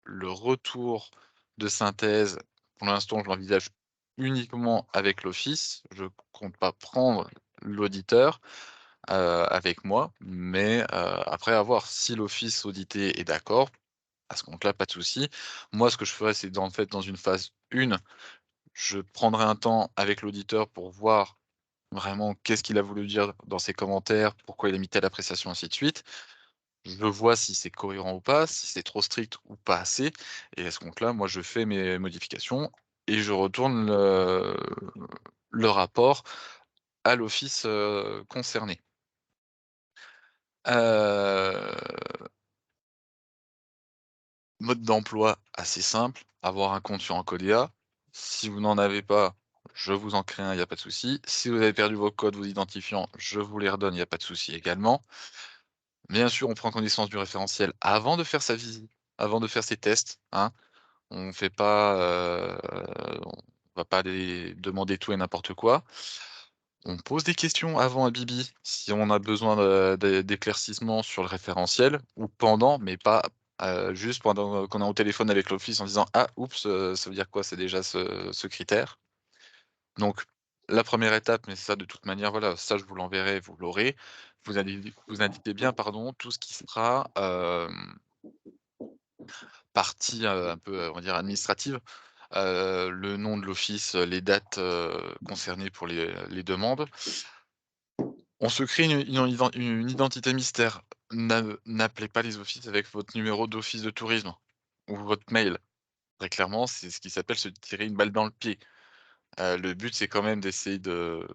S3: le retour de synthèse, pour l'instant, je l'envisage uniquement avec l'office. Je compte pas prendre l'auditeur, avec moi, mais, après à voir si l'office audité est d'accord, à ce compte-là, pas de souci. Moi, ce que je ferais, c'est en fait, dans une phase 1, je prendrai un temps avec l'auditeur pour voir vraiment qu'est-ce qu'il a voulu dire dans ses commentaires, pourquoi il a mis telle appréciation, ainsi de suite. Je vois si c'est cohérent ou pas, si c'est trop strict ou pas assez et à ce compte-là, moi, je fais mes modifications et je retourne le rapport à l'office, concerné. Heu, mode d'emploi assez simple, avoir un compte sur Encodea. Si vous n'en avez pas, je vous en crée un, il y a pas de souci. Si vous avez perdu vos codes, vos identifiants, je vous les redonne, il y a pas de souci également. Bien sûr, on prend connaissance du référentiel avant de faire sa visite, avant de faire ses tests, hein. On fait pas, on va pas aller demander tout et n'importe quoi. On pose des questions avant à Bibi, si on a besoin d'éclaircissements sur le référentiel ou pendant, mais pas, juste pendant qu'on est au téléphone avec l'office en disant: «Ah oups, ça veut dire quoi? C'est déjà ce critère?» Donc la première étape, mais ça de toute manière, voilà, ça je vous l'enverrai, vous l'aurez. Vous indiquez bien, pardon, tout ce qui sera, partie, un peu, on va dire administrative. Le nom de l'office, les dates, concernées pour les demandes. On se crée une identité mystère. N'appelez pas les offices avec votre numéro d'office de tourisme ou votre mail. Très clairement, c'est ce qui s'appelle se tirer une balle dans le pied. Le but, c'est quand même d'essayer de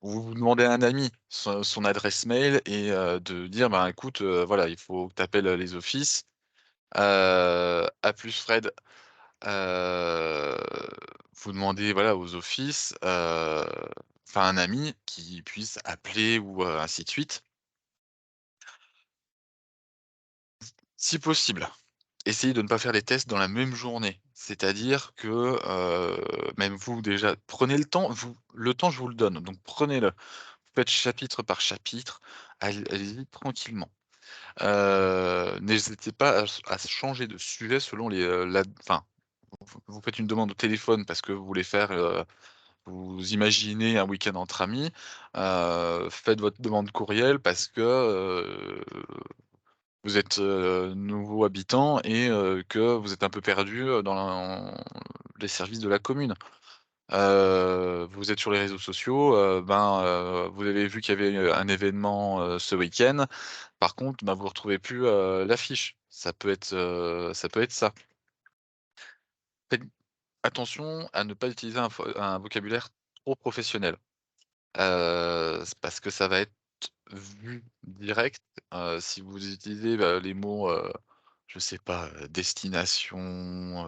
S3: vous demandez à un ami son adresse mail et de dire: «Ben, écoute, voilà, il faut que tu appelles, les offices. À plus Fred». Heu, Vous demandez, voilà, aux offices, enfin un ami qui puisse appeler ou ainsi de suite. Si possible, essayez de ne pas faire les tests dans la même journée. C'est-à-dire que, même vous déjà, prenez le temps je vous le donne, donc prenez-le. Faites chapitre par chapitre, allez-y tranquillement. N'hésitez pas à changer de sujet selon enfin, vous faites une demande au téléphone parce que vous voulez faire, vous imaginez un week-end entre amis, faites votre demande courriel parce que, vous êtes, nouveau habitant et que vous êtes un peu perdu, dans les services de la commune. Vous êtes sur les réseaux sociaux, vous avez vu qu'il y avait, un événement, ce week-end. Par contre, vous retrouvez plus, l'affiche. Ça peut être ça. Faites attention à ne pas utiliser un vocabulaire trop professionnel. C'est parce que ça va être vu direct, si vous utilisez, les mots, je sais pas, destination,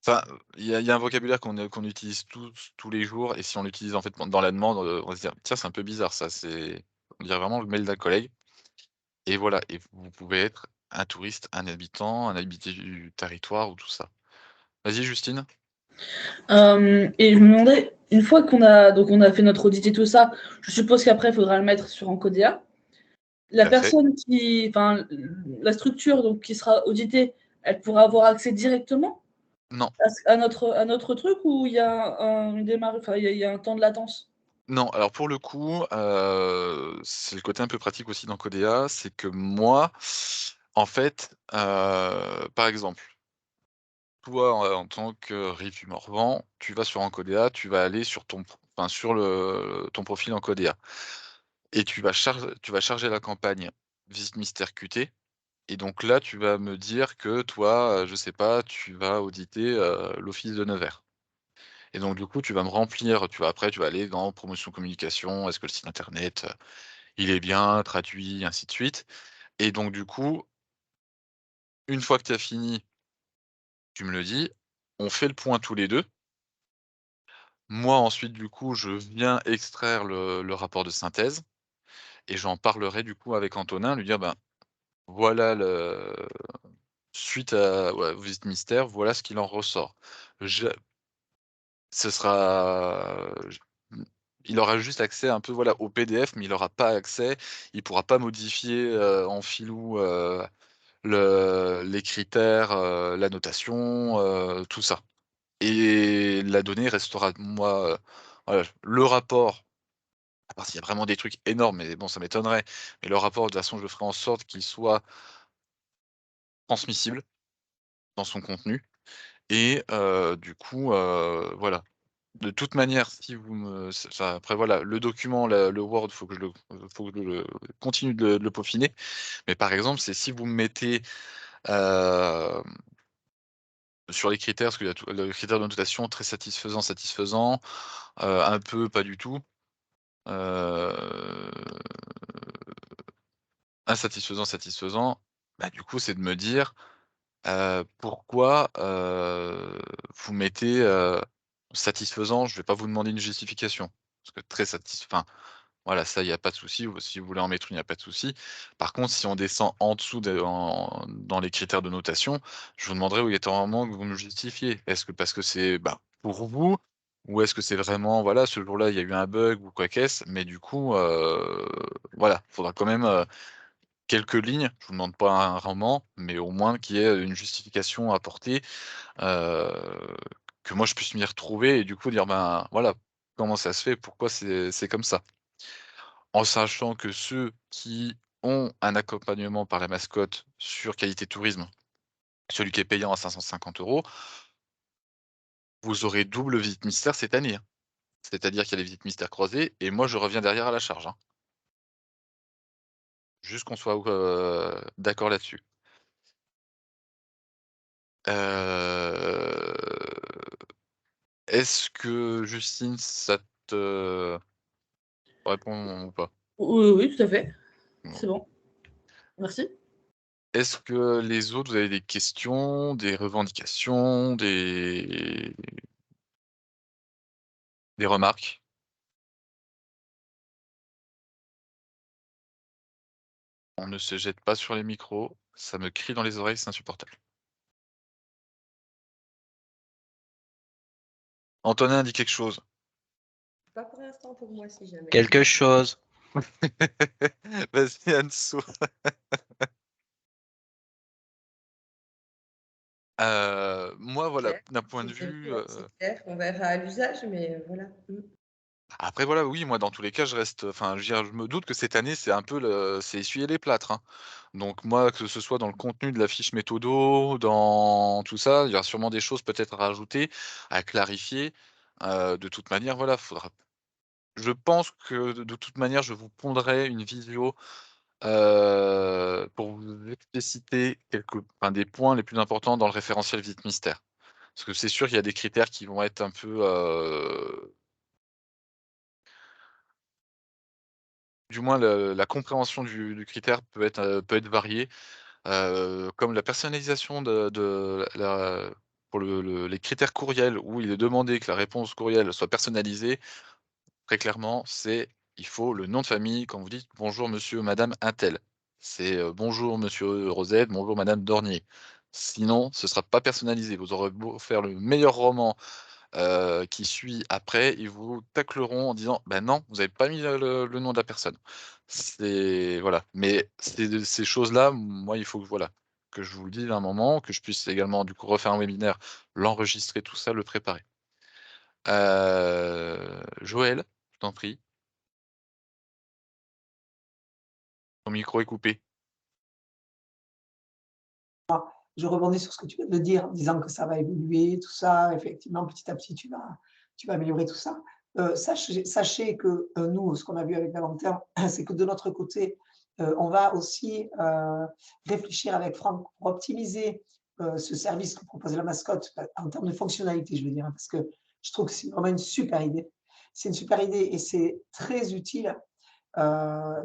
S3: enfin, il y a un vocabulaire qu'on utilise tous les jours et si on l'utilise, en fait, dans la demande, on va se dire: «Tiens, c'est un peu bizarre ça», on dirait vraiment le mail d'un collègue et voilà et vous pouvez être un touriste, un habitant, un habité du territoire ou tout ça. Vas-y Justine?
S4: Et je me demandais, une fois on a fait notre audit et tout ça, je suppose qu'après, il faudra le mettre sur Encodea. La
S3: Tout à fait.
S4: personne enfin, la structure donc qui sera auditée, elle pourra avoir accès directement
S3: Non.
S4: à notre truc ou il y a une démarche, enfin, il y a un temps de latence?
S3: Non, alors pour le coup, c'est le côté un peu pratique aussi dans Codea, c'est que moi, en fait, par exemple, toi, en tant que Rive du Morvan, tu vas sur Encodea, tu vas aller sur sur ton profil Encodea et tu vas charger la campagne Visite Mystère QT et donc là, tu vas me dire que toi, je sais pas, tu vas auditer, l'office de Nevers. Et donc du coup, tu vas aller dans promotion communication, est-ce que le site internet, il est bien traduit, ainsi de suite. Et donc du coup, une fois que tu as fini, tu me le dis, on fait le point tous les 2. Moi ensuite du coup, je viens extraire le rapport de synthèse et j'en parlerai du coup avec Antonin, lui dire: «Ben, voilà le suite à ouais, Visite Mystère, voilà ce qu'il en ressort». Je Ce sera mmh, il aura juste accès un peu, voilà, au PDF, mais il aura pas accès, il pourra pas modifier, en filou, les critères, la notation, tout ça et la donnée restera moi, voilà, le rapport, à part s'il y a vraiment des trucs énormes, mais bon, ça m'étonnerait, mais le rapport, de toute façon, je ferai en sorte qu'il soit transmissible dans son contenu et du coup, voilà. De toute manière, si vous me ça après voilà, le document, le Word, faut que je le continue de le peaufiner. Mais par exemple, c'est si vous me mettez, hem, sur les critères, parce qu'il y a tout le critère de notation très satisfaisant, satisfaisant, un peu pas du tout, heu, insatisfaisant, satisfaisant, du coup, c'est de me dire, pourquoi, vous mettez, satisfaisant? Je vais pas vous demander une justification. Parce que très enfin, voilà, ça, il y a pas de souci, ou si vous voulez en mettre une, il y a pas de souci. Par contre, si on descend en dessous dans les critères de notation, je vous demanderai obligatoirement que vous me justifiez. Est-ce que parce que c'est, pour vous? Ou est-ce que c'est vraiment, voilà, ce jour-là, il y a eu un bug ou quoi qu'est-ce? Mais du coup, voilà, il faudra quand même, quelques lignes. Je vous demande pas un roman, mais au moins qu'il y ait une justification apportée, heu, que moi je puisse m'y retrouver et du coup dire: «Ben, voilà, comment ça se fait? Pourquoi c'est comme ça?» En sachant que ceux qui ont un accompagnement par la mascotte sur Qualité Tourisme, celui qui est payant à 550 €, vous aurez double visite mystère cette année, hein. C'est-à-dire qu'il y a les visites mystères croisées et moi je reviens derrière à la charge, hein. Juste qu'on soit, d'accord là-dessus. Heu, est-ce que Justine, ça te répond ou pas?
S4: Oui, oui, tout à fait.
S3: Bon.
S4: C'est bon. Merci.
S3: Est-ce que les autres, vous avez des questions, des revendications, des remarques? On ne se jette pas sur les micros, ça me crie dans les oreilles, c'est insupportable. Antonin dit quelque chose.
S6: Pas pour l'instant pour moi, si jamais.
S5: Quelque chose.
S3: Vas-y Anne-Sour. Moi voilà,
S6: Clair.
S3: d'un point de
S6: C'est
S3: vue,
S6: bien, c'est clair. On verra à l'usage, mais voilà.
S3: après voilà, oui, moi dans tous les cas je reste enfin je veux dire, je me doute que cette année c'est un peu c'est essuyer les plâtres, hein. Donc moi, que ce soit dans le contenu de la fiche méthodo, dans tout ça, il y aura sûrement des choses peut-être à rajouter, à clarifier. De toute manière, voilà, faudra je pense que de toute manière, je vous pondrai une vidéo, pour vous expliciter des points les plus importants dans le référentiel Vite Mystère. Parce que c'est sûr qu'il y a des critères qui vont être un peu, du moins la compréhension du critère peut être variée, comme la personnalisation de la pour les critères courriels où il est demandé que la réponse courriel soit personnalisée. Très clairement, il faut le nom de famille quand vous dites: «Bonjour monsieur, madame untel». C'est, «Bonjour monsieur Rosette, bonjour madame Dornier». Sinon, ce sera pas personnalisé. Vous aurez beau faire le meilleur roman, qui suit après, ils vous tacleront en disant: «Bah non, vous avez pas mis le nom de la personne». C'est voilà, mais ces choses-là, moi, il faut que voilà, que je vous le dise à un moment, que je puisse également du coup refaire un webinaire, l'enregistrer, tout ça, le préparer. Joël, je t'en prie, ton micro est coupé.
S1: Je rebondis sur ce que tu viens de dire, en disant que ça va évoluer, tout ça. Effectivement, petit à petit, tu vas améliorer tout ça. Sachez que nous, ce qu'on a vu avec Valentin, c'est que de notre côté, on va aussi réfléchir avec Franck pour optimiser ce service que propose la mascotte en termes de fonctionnalité, je veux dire, hein, parce que je trouve que c'est vraiment une super idée. C'est une super idée et c'est très utile.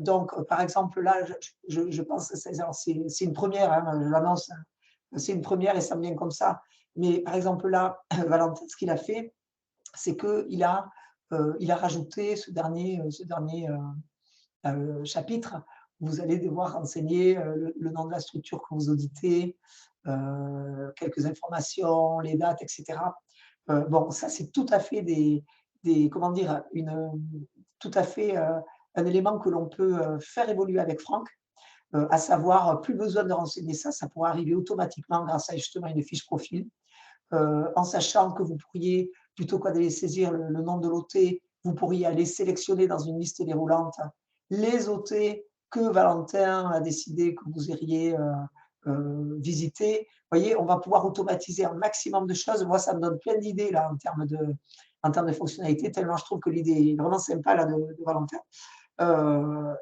S1: Donc, par exemple, là, je pense que c'est une première, hein, je l'annonce, hein, c'est une première et ça me vient comme ça. Mais par exemple, là, Valentin, ce qu'il a fait, c'est il a rajouté ce dernier chapitre. Vous allez devoir renseigner le nom de la structure que vous auditez, quelques informations, les dates, etc. Bon, ça, c'est tout à fait comment dire, tout à fait un élément que l'on peut faire évoluer avec Franck, à savoir, plus besoin de renseigner ça, ça pourra arriver automatiquement grâce à justement une fiche profil, en sachant que vous pourriez, plutôt que d'aller saisir le nom de l'OT, vous pourriez aller sélectionner dans une liste déroulante les OT que Valentin a décidé que vous iriez visiter. Vous voyez, on va pouvoir automatiser un maximum de choses. Moi, ça me donne plein d'idées là en termes de fonctionnalité, tellement je trouve que l'idée est vraiment sympa là, de Valentin.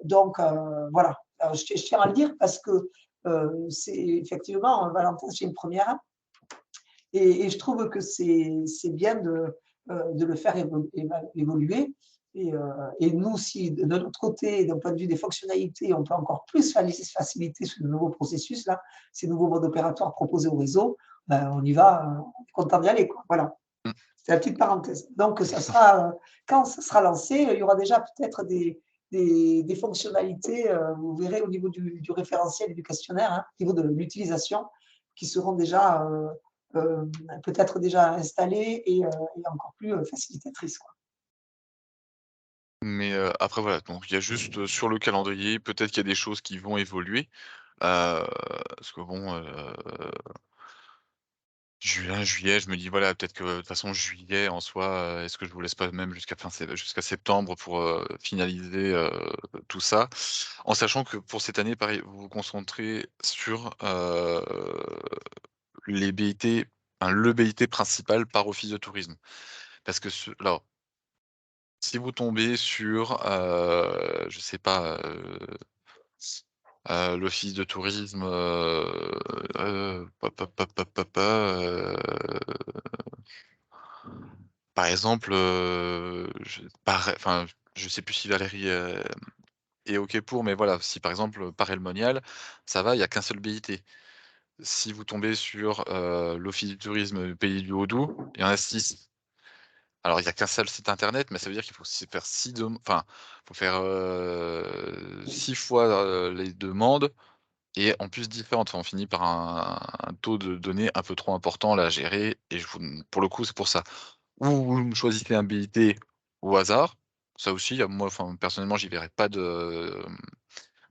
S1: Donc, voilà. Alors, je tiens à le dire parce que c'est effectivement, Valentin, c'est une première. Et je trouve que c'est bien de le faire évoluer. Et nous, si de notre côté, d'un point de vue des fonctionnalités, on peut encore plus faciliter ce nouveau processus, là, ces nouveaux modes opératoires proposés au réseau, ben, on y va, on est content d'y aller, quoi. Voilà.
S3: Mmh.
S1: C'est la petite parenthèse. Donc, ça sera, quand ça sera lancé, il y aura déjà peut-être des fonctionnalités, vous verrez au niveau du référentiel et du questionnaire, hein, au niveau de l'utilisation, qui seront déjà peut-être déjà installées et encore plus facilitatrices, quoi.
S3: Mais, après voilà, donc il y a juste, sur le calendrier, peut-être qu'il y a des choses qui vont évoluer, parce que bon, juin, juillet, je me dis voilà, peut-être que de toute façon juillet en soi, est-ce que je vous laisse pas même jusqu'à septembre pour, finaliser, tout ça? En sachant que pour cette année, pareil, vous vous concentrez sur, les BIT, enfin le BIT principal par office de tourisme. Parce que alors, si vous tombez sur, je sais pas, l'office de tourisme, pa pa pa pa pa pa, par exemple, je sais plus si Valérie, est OK pour, mais voilà, si par exemple, Paray le Monial, ça va, il y a qu'un seul BIT. Si vous tombez sur, l'office du tourisme Pays du Haut-Doubs, il y en a 6. Alors il y a qu'un seul site internet, mais ça veut dire qu'il faut faire 6 enfin, faut faire, 6 fois, les demandes et en plus différentes. Enfin, on finit par un taux de données un peu trop important là à gérer et je vous pour le coup, c'est pour ça. Ou vous choisissez un BIT au hasard, ça aussi, moi, enfin, personnellement, j'y verrais pas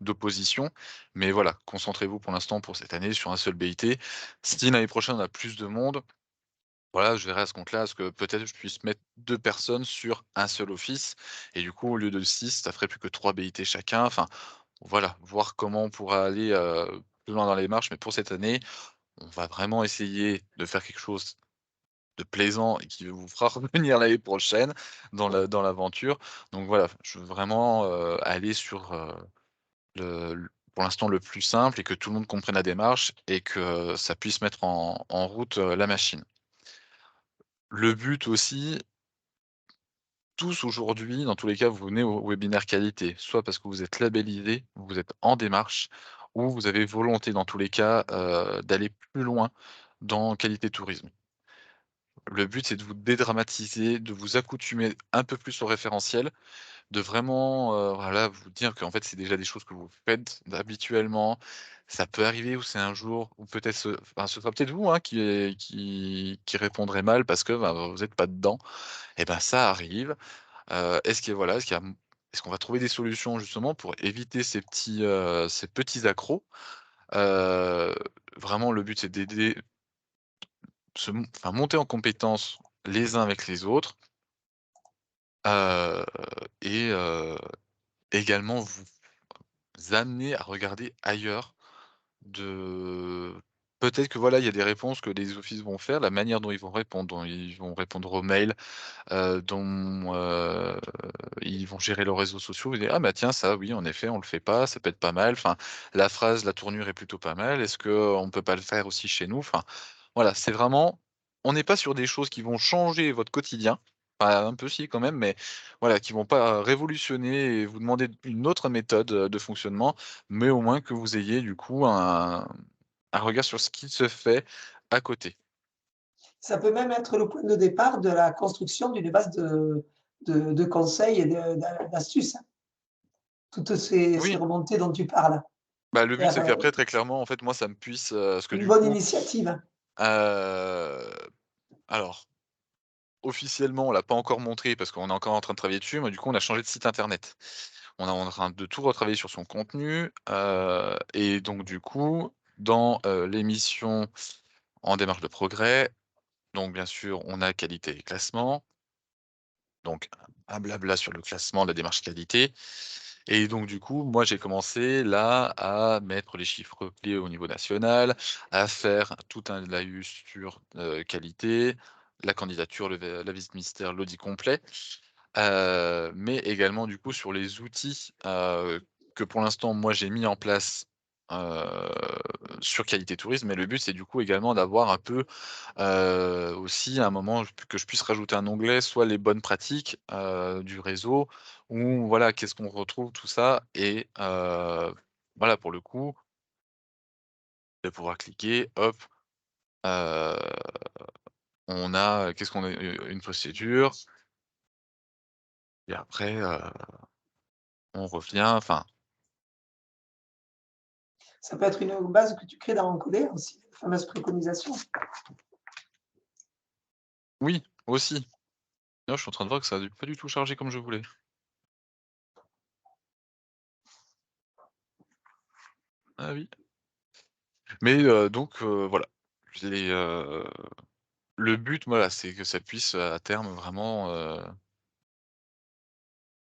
S3: d'opposition, mais voilà, concentrez-vous pour l'instant, pour cette année, sur un seul BIT. Si l'année prochaine, on a plus de monde, voilà, je verrai à ce compte-là, à ce que peut-être je puisse mettre 2 personnes sur un seul office et du coup, au lieu de 6, ça ferait plus que 3 BIT chacun. Enfin, voilà, voir comment on pourra aller, plus loin dans les marches, mais pour cette année, on va vraiment essayer de faire quelque chose de plaisant et qui vous fera revenir l'année prochaine dans l'aventure. Donc voilà, je veux vraiment, aller sur, pour l'instant le plus simple et que tout le monde comprenne la démarche et que ça puisse mettre en route, la machine. Le but aussi, tous aujourd'hui, dans tous les cas, vous venez au webinaire qualité, soit parce que vous êtes labellisé, vous êtes en démarche ou vous avez volonté dans tous les cas, d'aller plus loin dans qualité tourisme. Le but, c'est de vous dédramatiser, de vous accoutumer un peu plus au référentiel, de vraiment, voilà, vous dire qu'en fait, c'est déjà des choses que vous faites habituellement. Ça peut arriver où c'est un jour où peut-être ce sera peut-être vous, hein, qui répondrez mal parce que, bah, vous êtes pas dedans et ben, ça arrive. Est-ce qu'on va trouver des solutions justement pour éviter ces petits accros? Heu, Vraiment le but, c'est d'aider monter en compétences les uns avec les autres, heu et également vous amener à regarder ailleurs de peut-être que voilà, il y a des réponses que les offices vont faire, la manière dont ils vont répondre aux mails, dont, ils vont gérer leurs réseaux sociaux. Vous dites: «Ah bah tiens, ça oui, en effet, on le fait pas, ça peut être pas mal». Enfin, la phrase, la tournure est plutôt pas mal. Est-ce qu'on peut pas le faire aussi chez nous? Enfin, voilà, c'est vraiment on n'est pas sur des choses qui vont changer votre quotidien, enfin un peu si quand même, mais voilà, qui vont pas révolutionner et vous demander une autre méthode, de fonctionnement, mais au moins que vous ayez du coup un regard sur ce qui se fait à côté.
S1: Ça peut même être le point de départ de la construction d'une base de conseils et d'astuces, hein. Toutes ces
S3: Oui,
S1: remontées dont tu parles.
S3: bah, le but
S1: Faire,
S3: c'est qu'après très clairement, en fait, moi ça me puisse, parce que
S1: une
S3: du
S1: bonne
S3: coup,
S1: initiative.
S3: heu, alors officiellement on l'a pas encore montré parce qu'on est encore en train de travailler dessus, mais du coup on a changé de site internet. On est en train de tout retravailler sur son contenu, et donc du coup, dans, l'émission En démarche de progrès, donc bien sûr, on a qualité et classement, donc un blabla sur le classement, la démarche qualité et donc du coup, moi j'ai commencé là à mettre les chiffres clés au niveau national, à faire tout un laïus sur, qualité, la candidature, la visite mystère, l'audit complet. Mais également du coup sur les outils, que pour l'instant moi j'ai mis en place, heu, sur Qualité Tourisme. Mais le but c'est du coup également d'avoir un peu, aussi à un moment que je puisse rajouter un onglet, soit les bonnes pratiques, du réseau ou voilà, qu'est-ce qu'on retrouve tout ça et voilà pour le coup, de pouvoir cliquer, hop, heu, on a, qu'est-ce qu'on a? Une procédure et après, on revient, enfin
S1: Ça peut être une base que tu crées dans Encodé aussi, la fameuse préconisation.
S3: oui, aussi. Là, je suis en train de voir que ça a pas du tout chargé comme je voulais. Ah oui. Mais donc voilà. Le but, voilà, c'est que ça puisse, à terme, vraiment,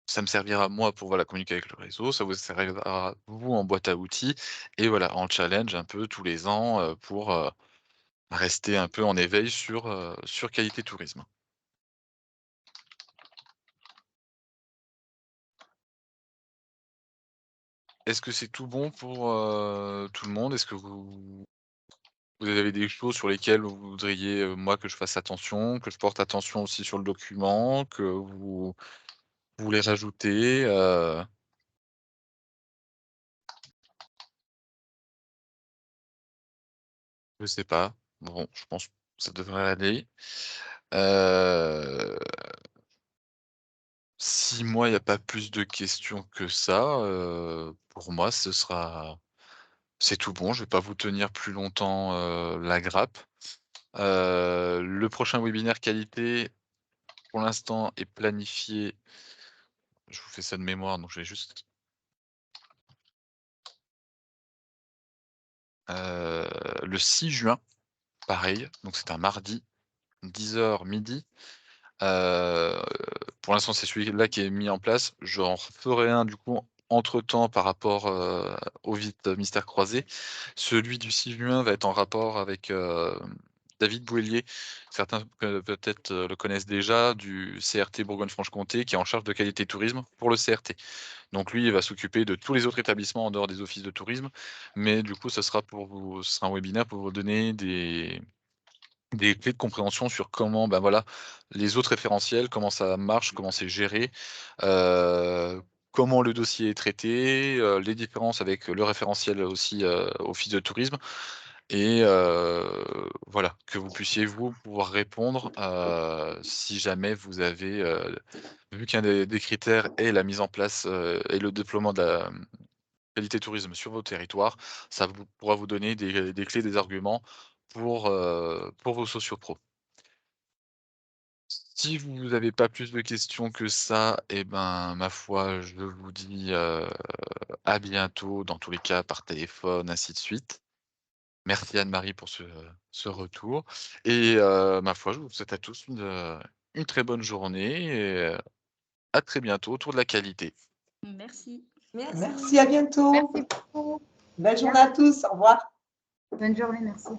S3: ça me servira moi pour, voilà, communiquer avec le réseau, ça vous servira vous en boîte à outils et voilà, en challenge un peu tous les ans, pour, rester un peu en éveil sur Qualité Tourisme. Est-ce que c'est tout bon pour, tout le monde? Est-ce que vous avez des choses sur lesquelles vous voudriez, moi, que je fasse attention, que je porte attention aussi sur le document, que vous voulez rajouter? Je sais pas. Bon, je pense que ça devrait aller. Heu, Si moi, il y a pas plus de questions que ça, pour moi, c'est tout bon. Je vais pas vous tenir plus longtemps, la grappe. Le prochain webinaire qualité, pour l'instant, est planifié, je vous fais ça de mémoire, donc je vais juste, le 6 juin, pareil, donc c'est un mardi, 10h midi. Heu, pour l'instant, c'est celui-là qui est mis en place. J'en ferai un du coup entre-temps par rapport, au Vite Mystères Croisés. Celui du 6 juin va être en rapport avec, David Bouellier. Certains peut-être, le connaissent déjà du CRT Bourgogne-Franche-Comté qui est en charge de qualité tourisme pour le CRT. Donc lui, il va s'occuper de tous les autres établissements en dehors des offices de tourisme, mais du coup, ce sera un webinaire pour vous donner des clés de compréhension sur comment, ben, voilà, les autres référentiels, comment ça marche, comment c'est géré, heu, comment le dossier est traité, les différences avec le référentiel aussi, office de tourisme et voilà, que vous puissiez vous pouvoir répondre, si jamais vous avez, vu qu'un des critères est la mise en place, et le déploiement de la, qualité tourisme sur vos territoires, ça vous pourra vous donner des clés, des arguments pour vos sociopros. Si vous n'avez pas plus de questions que ça, et ben, ma foi, je vous dis, à bientôt, dans tous les cas par téléphone, ainsi de suite. Merci Anne-Marie pour ce retour et ma foi, je vous souhaite à tous une très bonne journée et à très bientôt autour de la qualité.
S7: Merci.
S1: Merci, à bientôt.
S8: Merci beaucoup.
S1: Belle journée à tous, au revoir.
S8: Bonne journée, merci.